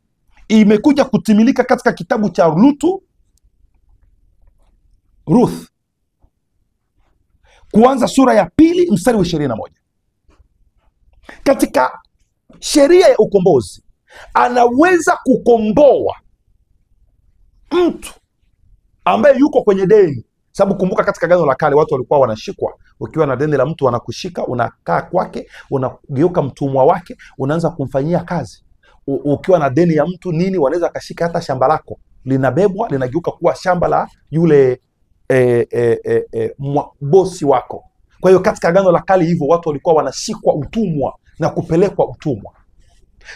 imekuja kutimilika katika kitabu cha Ruth, kuanza sura ya 2 mstari wa 21. Katika sheria ya ukombozi anaweza kukomboa mtu ambaye yuko kwenye deni. Sababu kumbuka katika Agano la Kale watu walikuwa wanashikwa, ukiwa na deni la mtu wanakushika, unakaa kwake, unageuka mtumwa wake, unaanza kumfanyia kazi. Ukiwa na deni ya mtu nini, wanaweza kashika hata shamba lako, linabebwa linageuka kuwa shamba la yule bosi wako. Kwa hiyo katika Agano la Kale hivyo watu walikuwa wanashikwa utumwa na kupelekwa utumwa.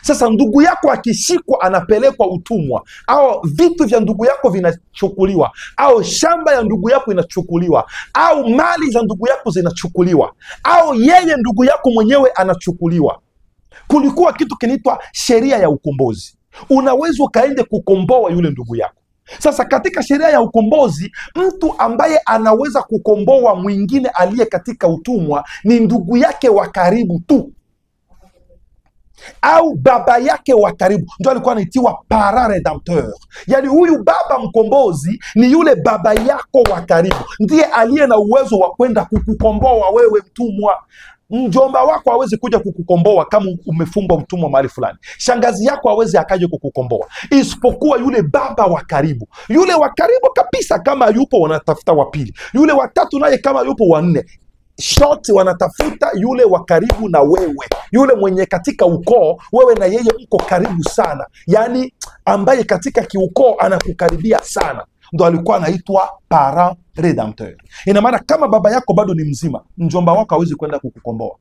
Sasa ndugu yako akishikwa anapelekwa utumwa, au vitu vya ndugu yako vinachukuliwa, au shamba ya ndugu yako inachukuliwa, au mali za ndugu yako zinachukuliwa, au yeye ndugu yako mwenyewe anachukuliwa, kulikuwa kitu kinaitwa sheria ya ukombozi. Unaweza ukaende kukomboa yule ndugu yako. Sasa katika sheria ya ukombozi, mtu ambaye anaweza kukomboa mwingine aliye katika utumwa ni ndugu yake wa karibu tu, au baba yake wa karibu. Ndio alikuwa anaitiwa parent redempteur. Yani huyu baba mkombozi ni yule baba yako wa karibu, ndiye aliye na uwezo wa kwenda kukukomboa wewe mtumwa. Mjomba wako hawezi kuja kukukomboa kama umefungwa utumwa mahali fulani. Shangazi yako hawezi akaje kukukomboa, isipokuwa yule baba wa karibu, yule wa karibu kabisa. Kama yupo wanatafuta wa pili, yule wa tatu naye kama yupo wa nne. Short wanatafuta yule wa karibu na wewe, yule mwenye katika ukoo wewe na yeye mko karibu sana, yani ambaye katika kiukoo anakukaribia sana, ndo alikuwa anaitwa parent redempteur. Ina maana kama baba yako bado ni mzima, mjomba wako hawezi kwenda kukukomboa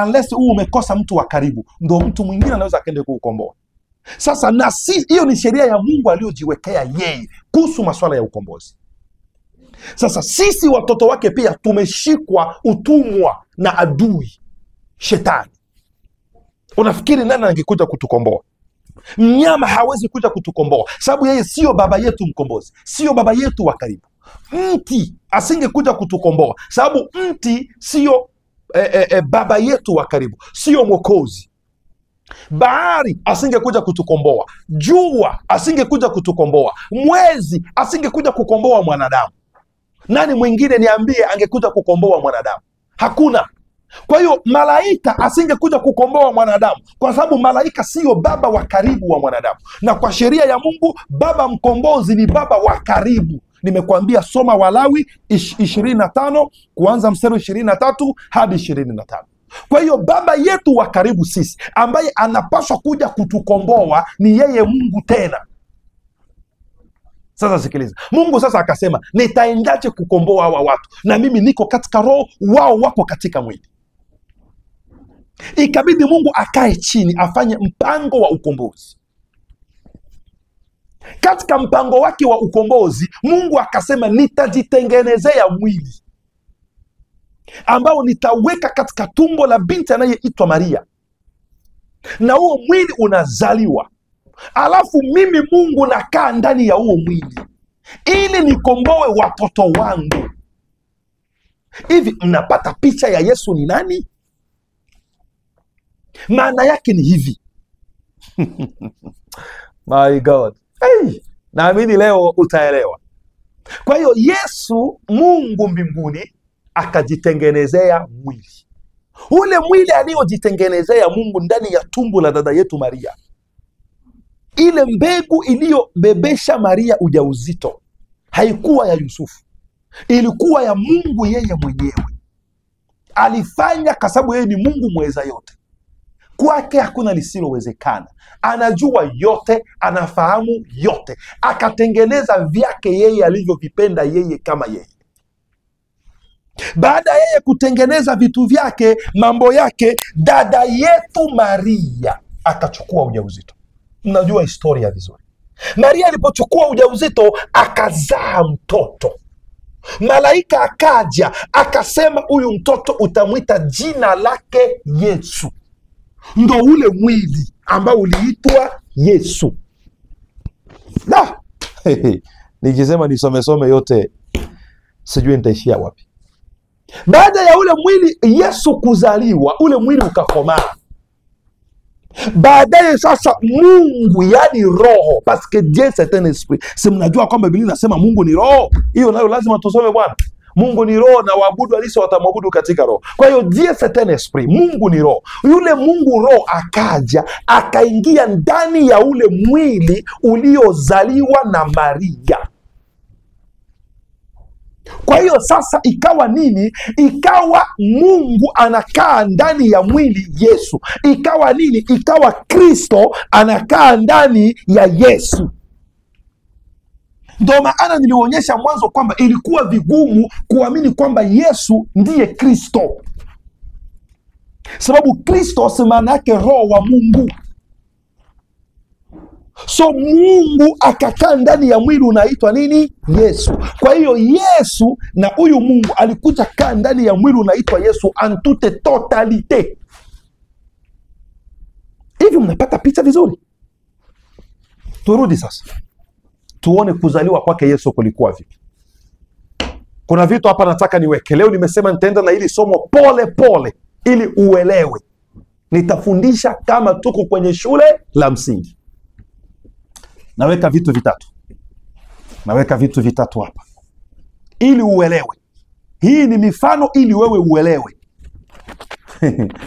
unless umekosa mtu wa karibu, ndo mtu mwingine anaweza akaende kukukomboa. Sasa na hiyo ni sheria ya Mungu aliyojiwekea yeye kuhusu masuala ya ukombozi. Sasa sisi watoto wake pia tumeshikwa utumwa na adui shetani. Unafikiri nani angekuja kutukomboa? Mnyama hawezi kuja kutukomboa, sababu yeye sio baba yetu mkombozi, sio baba yetu wa karibu. Mti asingekuja kutukomboa, sababu mti sio baba yetu wa karibu, sio mwokozi. Bahari asingekuja kutukomboa, jua asingekuja kutukomboa, mwezi asingekuja kukomboa mwanadamu. Nani mwingine niambie angekuja kukomboa mwanadamu? Hakuna. Kwa hiyo malaika asingekuja kukomboa mwanadamu, kwa sababu malaika sio baba wa karibu wa mwanadamu, na kwa sheria ya Mungu baba mkombozi ni baba wa karibu. Nimekuambia soma Walawi 25 kuanza mstari 23 hadi 25. Kwa hiyo baba yetu wa karibu sisi ambaye anapaswa kuja kutukomboa ni yeye Mungu tena. Sasa sikiliza, Mungu sasa akasema, nitaendaje kukomboa hawa watu? Na mimi niko katika roho, wao wako katika mwili. Ikabidi Mungu akae chini afanye mpango wa ukombozi. Katika mpango wake wa ukombozi, Mungu akasema, nitajitengenezea mwili ambao nitaweka katika tumbo la binti anayeitwa Maria, na huo mwili unazaliwa, alafu mimi Mungu nakaa ndani ya huo mwili ili nikomboe watoto wangu. Hivi mnapata picha ya Yesu ni nani? Maana yake ni hivi. My God. Hey, naamini leo utaelewa. Kwa hiyo Yesu, Mungu mbinguni, akajitengenezea mwili. Ule mwili aliyojitengenezea Mungu ndani ya tumbo la dada yetu Maria, ile mbegu iliyobebesha Maria ujauzito haikuwa ya Yusufu, ilikuwa ya Mungu yeye mwenyewe. Alifanya kwa sababu yeye ni Mungu mweza yote. Kwake hakuna lisilowezekana. Anajua yote, anafahamu yote. Akatengeneza vyake yeye alivyovipenda yeye kama yeye. Baada ya yeye kutengeneza vitu vyake, mambo yake, dada yetu Maria akachukua ujauzito. Mnajua historia vizuri. Maria alipochukua ujauzito akazaa mtoto. Malaika akaja akasema, huyu mtoto utamwita jina lake Yesu. Ndo ule mwili ambao uliitwa Yesu. Na nikisema nisomesome yote sijui nitaishia wapi. Baada ya ule mwili Yesu kuzaliwa, ule mwili ukakomaa. Baadaye sasa Mungu, yani roho, parce que Dieu c'est un esprit. Si mnajua kwamba Biblia inasema Mungu ni roho? Hiyo nayo lazima tusome bwana. Mungu ni roho na waabudu halisi watamwabudu katika roho. Kwa hiyo Dieu c'est un esprit, Mungu ni roho. Yule Mungu roho akaja, akaingia ndani ya ule mwili uliozaliwa na Maria. Kwa hiyo sasa ikawa nini? Ikawa Mungu anakaa ndani ya mwili Yesu. Ikawa nini? Ikawa Kristo anakaa ndani ya Yesu. Ndio maana nilionyesha mwanzo kwamba ilikuwa vigumu kuamini kwamba Yesu ndiye Kristo. sababu Kristos maana yake roho wa Mungu. So Mungu akakaa ndani ya mwili unaitwa nini? Yesu. Kwa hiyo Yesu na huyu Mungu alikuja kaa ndani ya mwili unaitwa Yesu en toute totalite. Hivi mnapata picha vizuri? Turudi sasa tuone kuzaliwa kwake Yesu kulikuwa vipi. Kuna vitu hapa nataka niweke. Leo nimesema nitaenda na hili somo pole pole ili uelewe. Nitafundisha kama tuko kwenye shule la msingi. Naweka vitu vitatu hapa ili uelewe. Hii ni mifano ili wewe uelewe.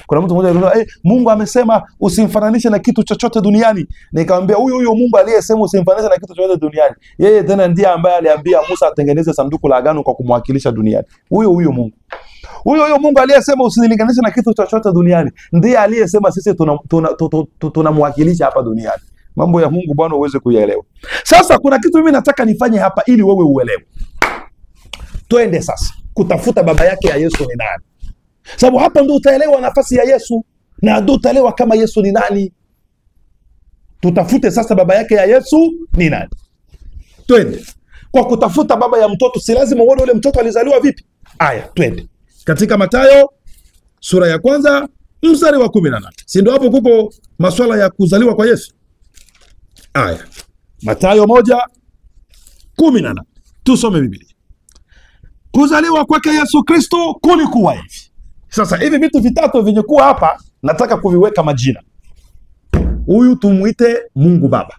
Kuna mtu mmoja anasema Mungu amesema usimfananishe na kitu chochote duniani. Nikamwambia huyo Mungu aliyesema usimfananishe na kitu chochote duniani, yeye tena ndiye ambaye aliambia Musa atengeneze sanduku la agano kwa kumwakilisha duniani. Huyo Mungu. Huyo Mungu aliyesema usilinganishe na kitu chochote duniani ndiye aliyesema sisi tunamwakilisha hapa duniani. Mambo ya Mungu Bwana uweze kuyaelewa. Sasa kuna kitu mimi nataka nifanye hapa ili wewe uelewe. Twende sasa kutafuta baba yake ya Yesu ni nani. Sababu hapa ndio utaelewa nafasi ya Yesu na ndio utaelewa kama Yesu ni nani. Tutafute sasa baba yake ya Yesu ni nani. Twende. Kwa kutafuta baba ya mtoto si lazima uone ule mtoto alizaliwa vipi. Aya, twende. Katika Mathayo sura ya 1 mstari wa 18. Si ndio hapo kupo masuala ya kuzaliwa kwa Yesu? Aya. Mathayo 1:18. Tusome Biblia. Kuzaliwa kwake Yesu Kristo kulikuwa hivi. Sasa hivi vitu vitatu vinyokuwa hapa nataka kuviweka majina. Huyu tumuite Mungu Baba.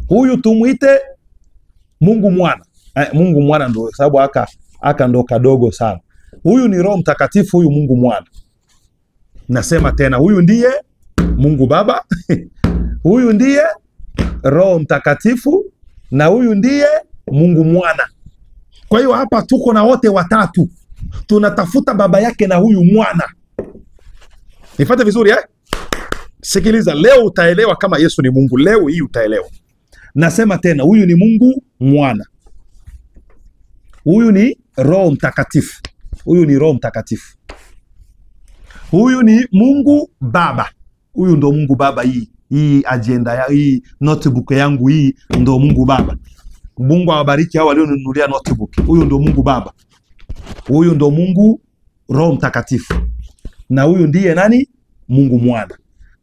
Huyu tumuite Mungu Mwana. Mungu Mwana ndio sababu aka ndo kadogo sana. Huyu ni Roho Mtakatifu, huyu Mungu Mwana. Nasema tena huyu ndiye Mungu Baba. Huyu ndiye Roho Mtakatifu na huyu ndiye Mungu Mwana. Kwa hiyo hapa tuko na wote watatu. Tunatafuta baba yake na huyu mwana. Nifuate vizuri Sikiliza, leo utaelewa kama Yesu ni Mungu. Leo hii utaelewa. Nasema tena huyu ni Mungu Mwana. Huyu ni Roho Mtakatifu. Huyu ni Roho Mtakatifu. Huyu ni Mungu Baba. Huyu ndo Mungu Baba. Hii agenda ya hii notebook yangu hii ndo Mungu Baba. Mungu awabariki hao walionunulia notebook. Huyu ndo Mungu Baba. Huyu ndo Mungu Roho Mtakatifu. Na huyu ndiye nani? Mungu Mwana.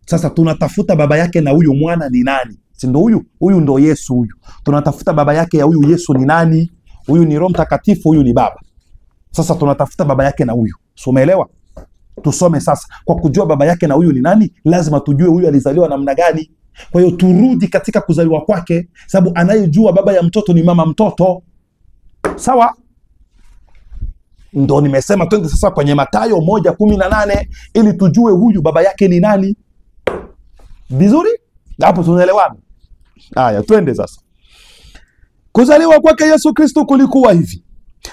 Sasa tunatafuta baba yake na huyu mwana ni nani? Si ndo huyu? Huyu ndo Yesu huyu. Tunatafuta baba yake ya huyu Yesu ni nani? Huyu ni Roho Mtakatifu, huyu ni Baba. Sasa tunatafuta baba yake na huyu. So umeelewa? Tusome sasa. Kwa kujua baba yake na huyu ni nani, lazima tujue huyu alizaliwa namna gani. Kwa hiyo turudi katika kuzaliwa kwake, sababu anayejua baba ya mtoto ni mama mtoto. Sawa? Ndo nimesema twende sasa kwenye Mathayo 1:18 ili tujue huyu baba yake ni nani. Vizuri? Hapo tunaelewana? Haya, twende sasa. Kuzaliwa kwake Yesu Kristo kulikuwa hivi.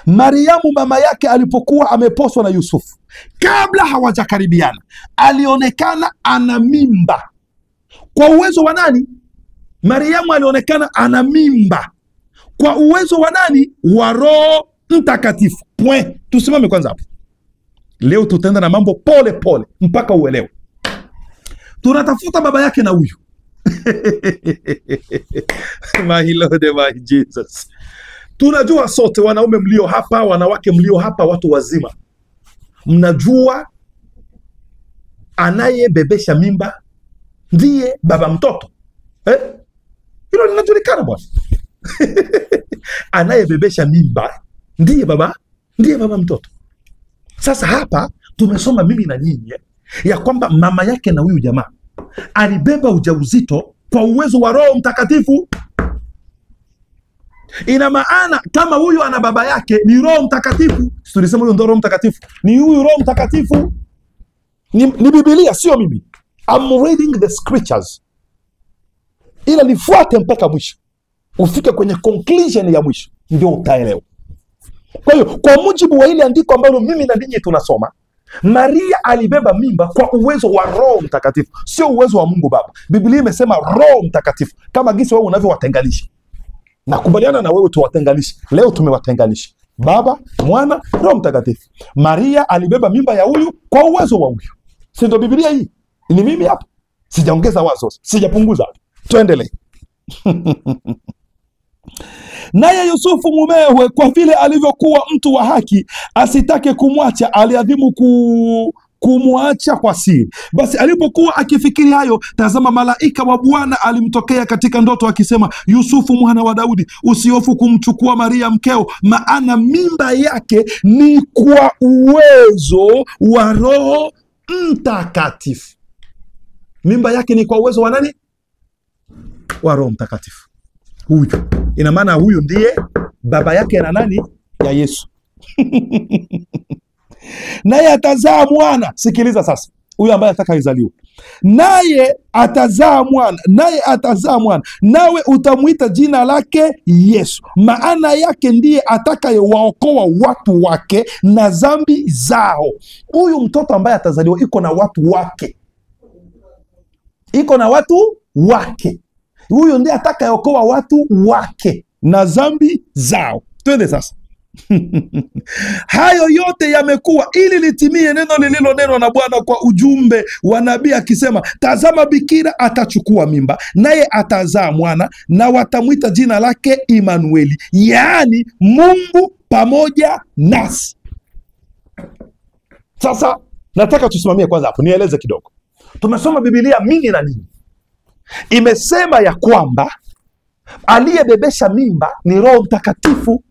Mariamu mama yake alipokuwa ameposwa na Yusufu, kabla hawajakaribiana, alionekana ana mimba. Kwa uwezo wa nani? Mariamu alionekana ana mimba. Kwa uwezo wa nani? Wa Roho Mtakatifu. Tusimame kwanza hapo. Leo tutaenda na mambo pole pole mpaka uelewe. Tunatafuta baba yake na huyu. My Lord, my Jesus. Tunajua sote, wanaume mlio hapa, wanawake mlio hapa, watu wazima, mnajua anayebebesha mimba ndiye baba mtoto. Hilo linajulikana bwana. Anayebebesha mimba ndiye baba mtoto. Sasa hapa tumesoma mimi na nyinyi ya kwamba mama yake na huyu jamaa alibeba ujauzito kwa uwezo wa Roho Mtakatifu. Ina maana kama huyu ana baba yake ni Roho Mtakatifu, tulisema huyo ndo Roho Mtakatifu. Ni huyu Roho Mtakatifu. Ni Biblia, sio mimi. I'm reading the scriptures. Ila nifuate mpaka mwisho. Ufike kwenye conclusion ya mwisho ndio utaelewa. Kwa hiyo kwa mujibu wa ile andiko ambalo mimi na ninyi tunasoma, Maria alibeba mimba kwa uwezo wa Roho Mtakatifu, sio uwezo wa Mungu Baba. Biblia imesema Roho Mtakatifu, kama gisi wewe unavyowatenganisha. Nakubaliana na wewe tuwatenganishe. Leo tumewatenganisha. Baba, Mwana, Roho Mtakatifu. Maria alibeba mimba ya huyu kwa uwezo wa huyu. Si ndio Biblia hii? Ni mimi hapa, sijaongeza wazo, sijapunguza. Tuendelee. Naye Yusufu mumewe, kwa vile alivyokuwa mtu wa haki, asitake kumwacha, aliadhimu kumwacha kwa siri. Basi alipokuwa akifikiri hayo, tazama, malaika wa Bwana alimtokea katika ndoto akisema, Yusufu mwana wa Daudi, usihofu kumchukua Maria mkeo, maana mimba yake ni kwa uwezo wa Roho Mtakatifu. Mimba yake ni kwa uwezo wa nani? Wa Roho Mtakatifu. Huyu ina maana huyu ndiye baba yake na nani? Ya Yesu. Naye atazaa mwana. Sikiliza sasa, huyu ambaye atakayezaliwa, naye atazaa mwana, nawe utamwita jina lake Yesu, maana yake ndiye atakayewaokoa watu wake na dhambi zao. Huyu mtoto ambaye atazaliwa iko na watu wake, iko na watu wake. Huyu ndiye atakayeokoa watu wake na dhambi zao. Twende sasa. Hayo yote yamekuwa ili litimie neno lililonenwa na Bwana kwa ujumbe wa nabii akisema, tazama, bikira atachukua mimba, naye atazaa mwana, na watamwita jina lake Imanueli, yaani Mungu pamoja nasi. Sasa nataka tusimamie kwanza hapo, nieleze kidogo. Tumesoma Biblia mingi na nini, imesema ya kwamba aliyebebesha mimba ni Roho Mtakatifu,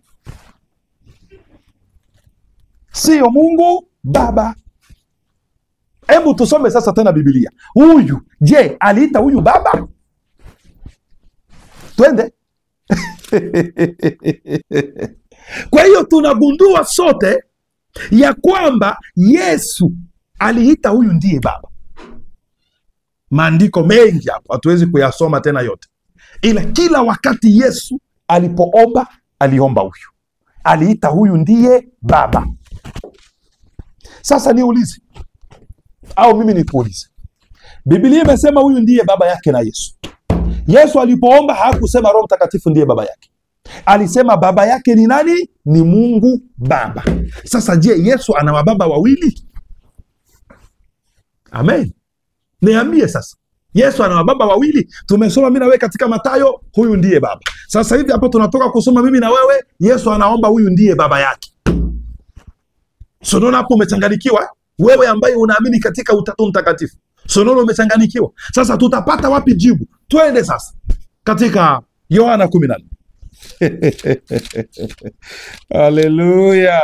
sio Mungu Baba. Hebu tusome sasa tena Biblia. Huyu, je, aliita huyu baba? Twende. Kwa hiyo tunagundua sote ya kwamba Yesu aliita huyu ndiye baba. Maandiko mengi hapo hatuwezi kuyasoma tena yote, ila kila wakati Yesu alipoomba, aliomba huyu, aliita huyu ndiye baba. Sasa niulize, au mimi nikuulize, Biblia imesema huyu ndiye baba yake na Yesu. Yesu alipoomba hakusema Roho Mtakatifu ndiye baba yake, alisema baba yake ni nani? Ni Mungu Baba. Sasa je, Yesu ana wababa wawili? Amen. Niambie sasa, Yesu ana wababa wawili? Tumesoma mimi na wewe katika Mathayo, huyu ndiye baba. Sasa hivi hapo tunatoka kusoma mimi na wewe, Yesu anaomba huyu ndiye baba yake. Sonona hapo umechanganikiwa, wewe ambaye unaamini katika Utatu Mtakatifu. Sonona umechanganikiwa. Sasa tutapata wapi jibu? Twende sasa katika Yohana 14. Haleluya.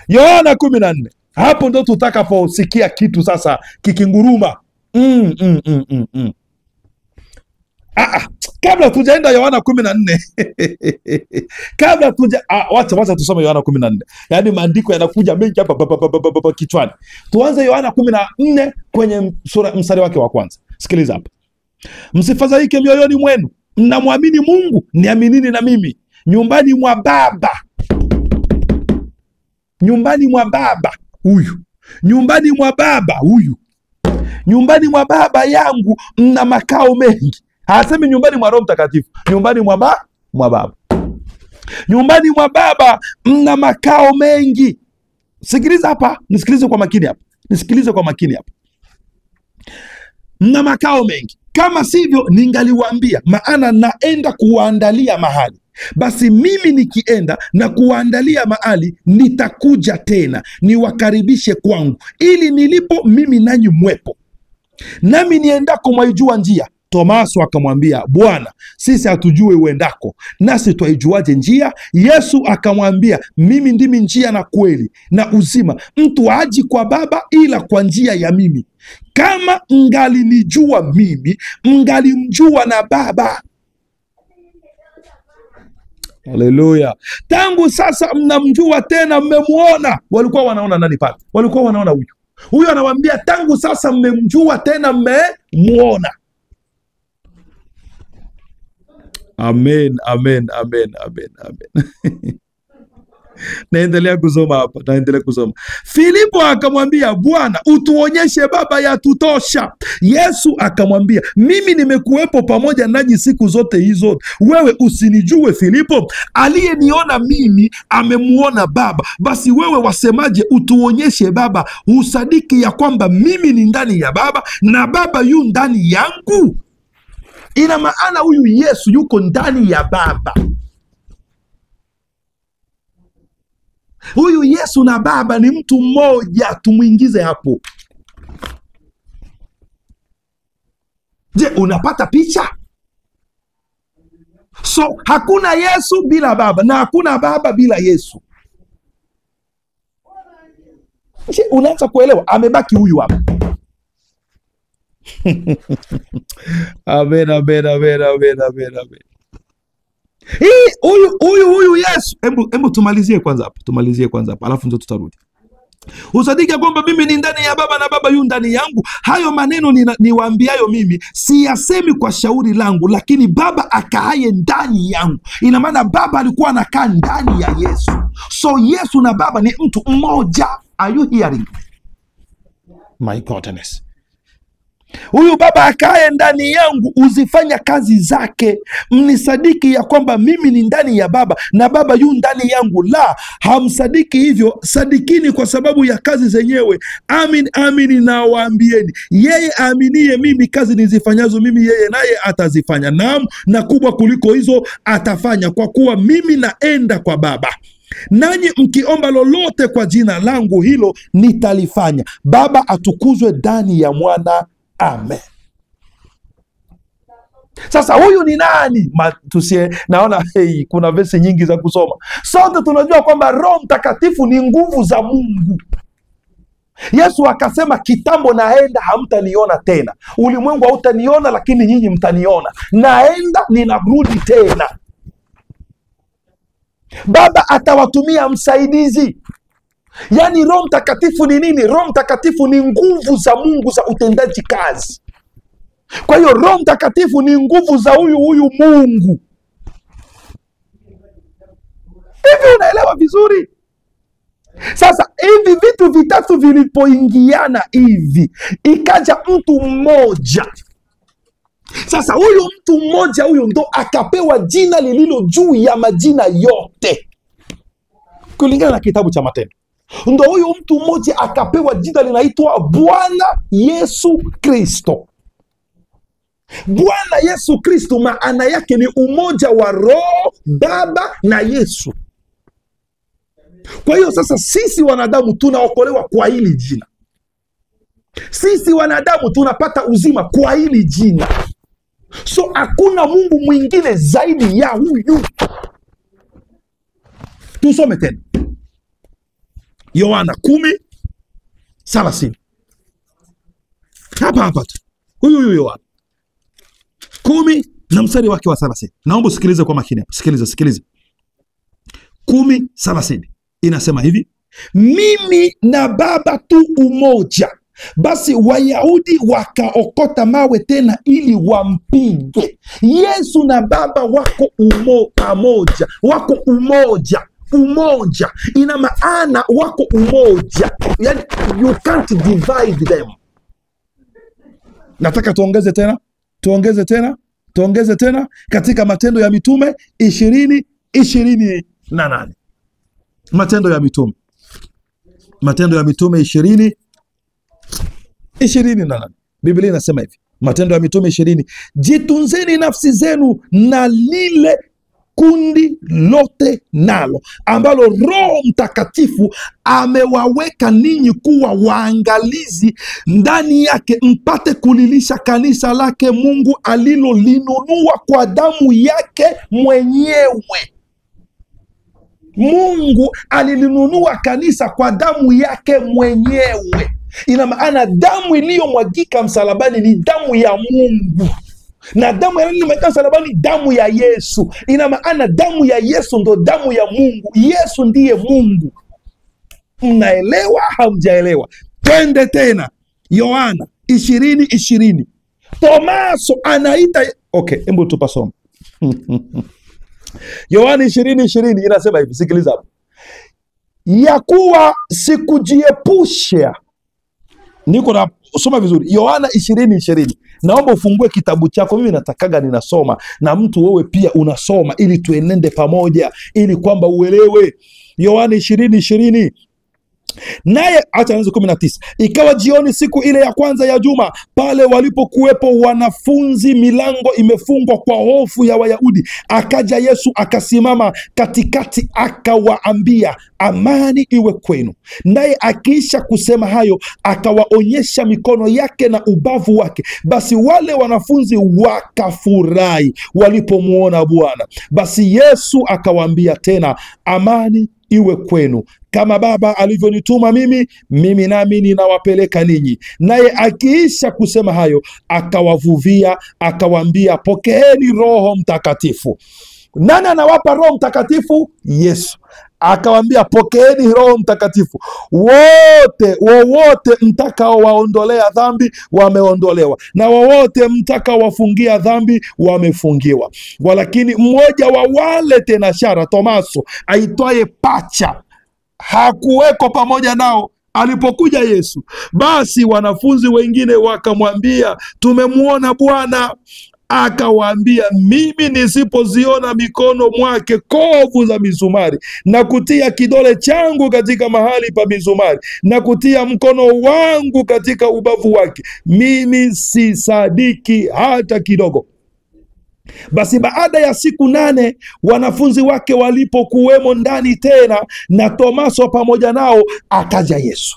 Yohana 14. Hapo ndo tutakaposikia kitu sasa kikinguruma. Kabla tujaenda Yohana 14. Kabla tuja wacha tusome Yohana 14. Yaani maandiko yanakuja mengi hapa kichwani. Tuanze Yohana 14 kwenye mstari wake wa kwanza. Sikiliza hapa. Msifadhaike mioyoni mwenu, mnamwamini Mungu, niaminini na mimi. Nyumbani mwa Baba huyu, nyumbani mwa Baba huyu, nyumbani mwa Baba yangu mna makao mengi. Hasemi nyumbani mwa Roho Mtakatifu, nyumbani mwa Baba. Nyumbani mwa Baba mna makao mengi. Sikiliza hapa, nisikilize kwa makini hapa. Mna makao mengi. Kama sivyo ningaliwaambia, maana naenda kuwaandalia mahali. Basi mimi nikienda na kuwaandalia mahali, nitakuja tena niwakaribishe kwangu, ili nilipo mimi nanyi mwepo. Nami niendako mwaijua njia. Tomaso akamwambia, Bwana, sisi hatujui uendako, nasi twaijuaje njia? Yesu akamwambia, mimi ndimi njia na kweli na uzima. Mtu haji kwa Baba ila kwa njia ya mimi. Kama mngalinijua mimi, mngalimjua na Baba. Haleluya. Tangu sasa mnamjua tena mmemuona. Walikuwa wanaona nani pale? Walikuwa wanaona huyu. Huyu anawaambia tangu sasa mmemjua tena mmemuona. Amen, amen, amen, amen, amen. Naendelea kusoma hapa, naendelea kusoma. Filipo akamwambia, Bwana, utuonyeshe Baba, yatutosha. Yesu akamwambia, mimi nimekuwepo pamoja nanyi siku zote hizo, wewe usinijue Filipo? Aliyeniona mimi amemuona Baba. Basi wewe wasemaje, utuonyeshe Baba? Husadiki ya kwamba mimi ni ndani ya Baba na Baba yu ndani yangu? Ina maana huyu Yesu yuko ndani ya Baba. Huyu Yesu na Baba ni mtu mmoja, tumuingize hapo. Je, unapata picha? So hakuna Yesu bila Baba na hakuna Baba bila Yesu. Je, unaanza kuelewa? Amebaki huyu hapa. Amen, amen, amen, amen, amen, amen. Huyu Yesu, hebu tumalizie kwanza hapa, alafu ndio tutarudi. Usadiki ya kwamba mimi ni ndani ya Baba na Baba yu ndani yangu. Hayo maneno niwaambiayo mimi siyasemi kwa shauri langu, lakini Baba akaaye ndani yangu. Ina maana Baba alikuwa anakaa ndani ya Yesu. So Yesu na Baba ni mtu mmoja. Are you hearing? My goodness. Huyu Baba akaye ndani yangu uzifanya kazi zake. Mnisadiki ya kwamba mimi ni ndani ya Baba na Baba yu ndani yangu? La, hamsadiki hivyo. Sadikini kwa sababu ya kazi zenyewe. Amin, amin nawaambieni, yeye aaminie mimi, kazi nizifanyazo mimi yeye naye atazifanya, naam, na kubwa kuliko hizo atafanya, kwa kuwa mimi naenda kwa Baba. Nanyi mkiomba lolote kwa jina langu, hilo nitalifanya. Baba atukuzwe ndani ya Mwana. Amen. Sasa huyu ni nani? Naona kuna verse nyingi za kusoma. Sote tunajua kwamba Roho Mtakatifu ni nguvu za Mungu. Yesu akasema, kitambo naenda, hamtaniona tena. Ulimwengu hautaniona, lakini nyinyi mtaniona. Naenda, ninarudi tena. Baba atawatumia msaidizi. Yaani Roho Mtakatifu ni nini? Roho Mtakatifu ni nguvu za Mungu za utendaji kazi. Kwa hiyo Roho Mtakatifu ni nguvu za huyu Mungu. Hivi unaelewa vizuri? Sasa hivi vitu vitatu vilipoingiana hivi, ikaja mtu mmoja. Sasa huyu mtu mmoja huyu ndo akapewa jina lililo juu ya majina yote, kulingana na kitabu cha Matendo. Ndo huyu mtu mmoja akapewa jina linaitwa Bwana Yesu Kristo. Bwana Yesu Kristo maana yake ni umoja wa Roho, Baba na Yesu. Kwa hiyo sasa sisi wanadamu tunaokolewa kwa hili jina. Sisi wanadamu tunapata uzima kwa hili jina. So hakuna Mungu mwingine zaidi ya huyu. Tusome tena Yohana 10:30. Hapa tu. Huyu Yohana 10 na mstari wake wa 30. Naomba usikilize kwa makini hapa. Sikiliza. 10:30 inasema hivi: mimi na Baba tu umoja. Basi Wayahudi wakaokota mawe tena ili wampige. Yesu na Baba wako pamoja, wako umoja. Ina maana wako umoja. Yani, you can't divide them. Nataka tuongeze tena katika Matendo ya Mitume 20:28. Matendo ya Mitume 20:28. Biblia inasema hivi, Matendo ya Mitume 20: jitunzeni nafsi zenu na lile kundi lote nalo ambalo Roho Mtakatifu amewaweka ninyi kuwa waangalizi ndani yake, mpate kulilisha kanisa lake Mungu alilolinunua kwa damu yake mwenyewe. Mungu alilinunua kanisa kwa damu yake mwenyewe. Ina maana damu iliyomwagika msalabani ni damu ya Mungu, na damu iliyomwagika msalabani damu ya Yesu. Ina maana damu ya Yesu ndo damu ya Mungu. Yesu ndiye Mungu. Mnaelewa? Hamjaelewa? Twende tena Yohana 20:20. Tomaso anaita, okay, hebu tupasome. Yohana 20:20 inasema hivi, sikiliza hapo. ya kuwa sikujiepusha. Niko na soma vizuri Yohana 20:20. Naomba ufungue kitabu chako, mimi natakaga ninasoma na mtu wewe pia unasoma, ili tuenende pamoja, ili kwamba uelewe. Yohana 20:20. Naye acha anza 19. Ikawa jioni siku ile ya kwanza ya juma, pale walipokuwepo wanafunzi, milango imefungwa kwa hofu ya Wayahudi, akaja Yesu akasimama katikati, akawaambia, amani iwe kwenu. Naye akiisha kusema hayo, akawaonyesha mikono yake na ubavu wake. Basi wale wanafunzi wakafurahi walipomuona Bwana. Basi Yesu akawaambia tena, amani iwe kwenu. Kama Baba alivyonituma mimi nami ninawapeleka ninyi. Naye akiisha kusema hayo, akawavuvia, akawaambia, pokeeni Roho Mtakatifu. Nani anawapa Roho Mtakatifu? Yesu. Akawaambia, pokeeni Roho Mtakatifu. Wowote mtakao waondolea dhambi wameondolewa, na wowote mtakao wafungia dhambi wamefungiwa. Walakini mmoja wa wale tenashara, Tomaso aitwaye Pacha, hakuweko pamoja nao alipokuja Yesu. Basi wanafunzi wengine wakamwambia, tumemwona Bwana. Akawaambia, mimi nisipoziona mikono mwake kovu za misumari, na kutia kidole changu katika mahali pa misumari, na kutia mkono wangu katika ubavu wake, mimi sisadiki hata kidogo. Basi baada ya siku 8 wanafunzi wake walipokuwemo ndani tena na Tomaso pamoja nao, akaja Yesu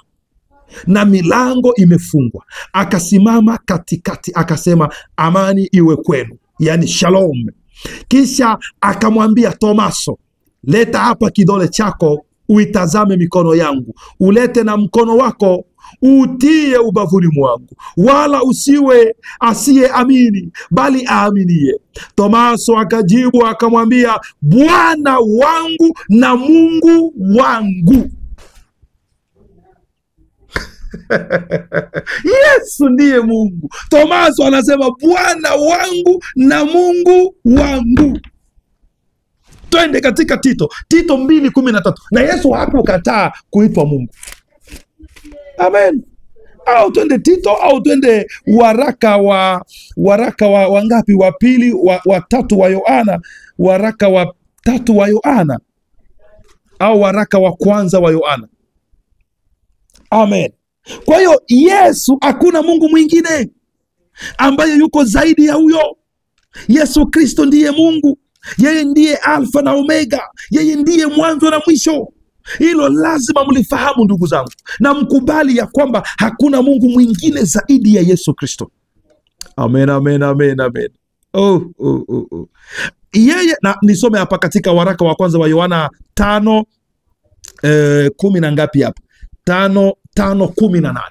na milango imefungwa, akasimama katikati, akasema, amani iwe kwenu, yani shalom. Kisha akamwambia Tomaso, leta hapa kidole chako uitazame mikono yangu, ulete na mkono wako utie ubavuni mwangu, wala usiwe asiyeamini bali aaminie. Tomaso akajibu akamwambia, Bwana wangu na Mungu wangu. Yesu ndiye Mungu. Tomaso anasema, Bwana wangu na Mungu wangu. Twende katika Tito 2:13. Na Yesu hakukataa kuitwa Mungu. Amen. Au twende Tito, au twende waraka wa ngapi? Wa pili, wa tatu wa Yohana, waraka wa 3 wa Yohana, au waraka wa kwanza wa Yohana. Amen. Kwa hiyo Yesu, hakuna Mungu mwingine ambaye yuko zaidi ya huyo. Yesu Kristo ndiye Mungu. Yeye ndiye Alfa na Omega. Yeye ndiye mwanzo na mwisho. Hilo lazima mlifahamu ndugu zangu, na mkubali ya kwamba hakuna Mungu mwingine zaidi ya Yesu Kristo. Amen, amen, amen, amen. Yeye, na nisome hapa katika waraka wa kwanza wa Yohana 5:10 na ngapi hapa? 5:18.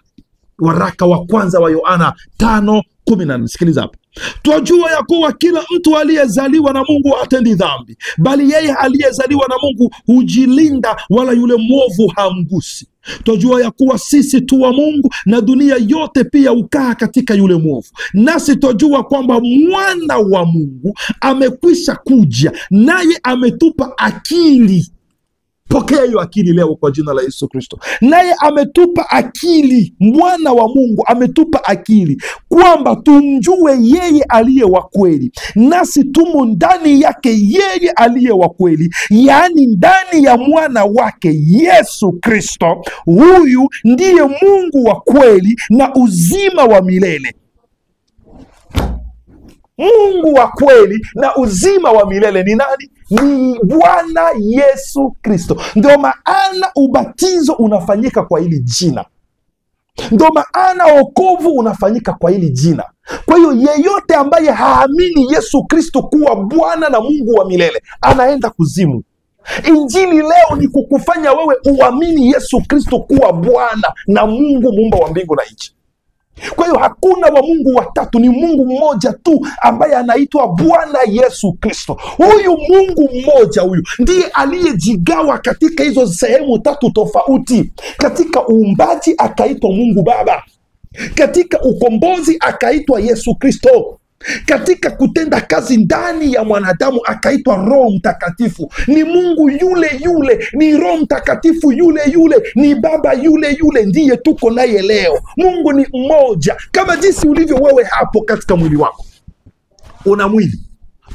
Waraka wa kwanza wa Yohana 5:18. Sikiliza hapa. Twajua ya kuwa kila mtu aliyezaliwa na Mungu hatendi dhambi, bali yeye aliyezaliwa na Mungu hujilinda, wala yule mwovu hamgusi. Twajua ya kuwa sisi tu wa Mungu, na dunia yote pia ukaa katika yule mwovu. Nasi twajua kwamba mwana wa Mungu amekwisha kuja, naye ametupa akili. Pokea hiyo akili leo kwa jina la Yesu Kristo. Naye ametupa akili, mwana wa Mungu ametupa akili, kwamba tumjue yeye aliye wa kweli, nasi tumo ndani yake yeye aliye wa kweli, yaani ndani ya mwana wake Yesu Kristo. Huyu ndiye Mungu wa kweli na uzima wa milele. Mungu wa kweli na uzima wa milele ni nani? Ni Bwana Yesu Kristo. Ndio maana ubatizo unafanyika kwa hili jina. Ndio maana wokovu unafanyika kwa hili jina. Kwa hiyo yeyote ambaye haamini Yesu Kristo kuwa Bwana na Mungu wa milele anaenda kuzimu. Injili leo ni kukufanya wewe uamini Yesu Kristo kuwa Bwana na Mungu muumba wa mbingu na nchi. Kwa hiyo hakuna wa Mungu watatu, ni Mungu mmoja tu ambaye anaitwa Bwana Yesu Kristo. Huyu Mungu mmoja huyu ndiye aliyejigawa katika hizo sehemu tatu tofauti. Katika uumbaji akaitwa Mungu Baba, katika ukombozi akaitwa Yesu Kristo, Katika kutenda kazi ndani ya mwanadamu akaitwa Roho Mtakatifu. Ni Mungu yule yule, ni Roho Mtakatifu yule yule, ni Baba yule yule, ndiye tuko naye leo. Mungu ni mmoja, kama jinsi ulivyo wewe hapo katika mwili wako. Una mwili,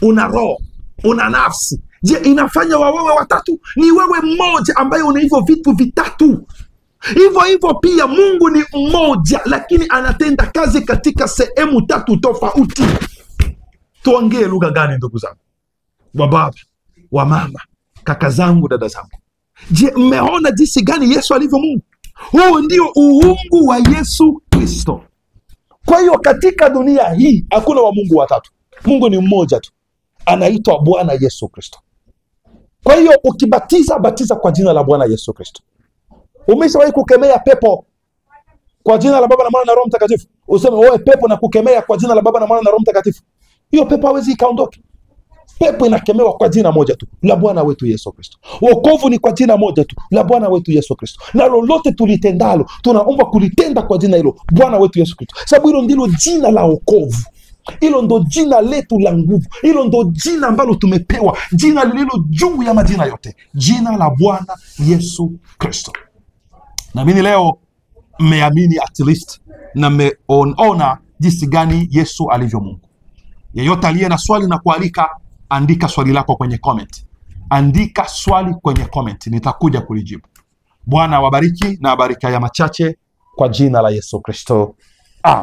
una roho, una nafsi. Je, inafanya wa wewe watatu? Ni wewe mmoja ambaye una hivyo vitu vitatu. Hivyo hivyo pia Mungu ni mmoja, lakini anatenda kazi katika sehemu tatu tofauti. Tuongee lugha gani ndugu zangu? Wa baba, wa mama, kaka zangu, dada zangu. Je, mmeona jinsi gani Yesu alivyo Mungu? Huu ndio uungu wa Yesu Kristo. Kwa hiyo katika dunia hii hakuna wa Mungu watatu. Mungu ni mmoja tu, anaitwa Bwana Yesu Kristo. Kwa hiyo ukibatiza, batiza kwa jina la Bwana Yesu Kristo. Umeshawahi kukemea pepo kwa jina la Baba na Mwana na Roho Mtakatifu? Useme wewe pepo na kukemea kwa jina la Baba na Mwana na Roho Mtakatifu, hiyo pepo hawezi ikaondoke. Pepo inakemewa kwa jina moja tu, la Bwana wetu Yesu Kristo. Wokovu ni kwa jina moja tu, la Bwana wetu Yesu Kristo. Na lolote tulitendalo, tunaomba kulitenda kwa jina hilo, Bwana wetu Yesu Kristo. Sababu hilo ndilo jina la wokovu. Hilo ndo jina letu la nguvu. Hilo ndo jina ambalo tumepewa, jina lililo juu ya majina yote, jina la Bwana Yesu Kristo. Na mimi leo mmeamini at least, na mmeona jinsi gani Yesu alivyo Mungu. Yeyote aliye na swali na kualika, andika swali lako kwenye comment. Andika swali kwenye comment, nitakuja kulijibu. Bwana wabariki na baraka ya machache kwa jina la Yesu Kristo. Amen.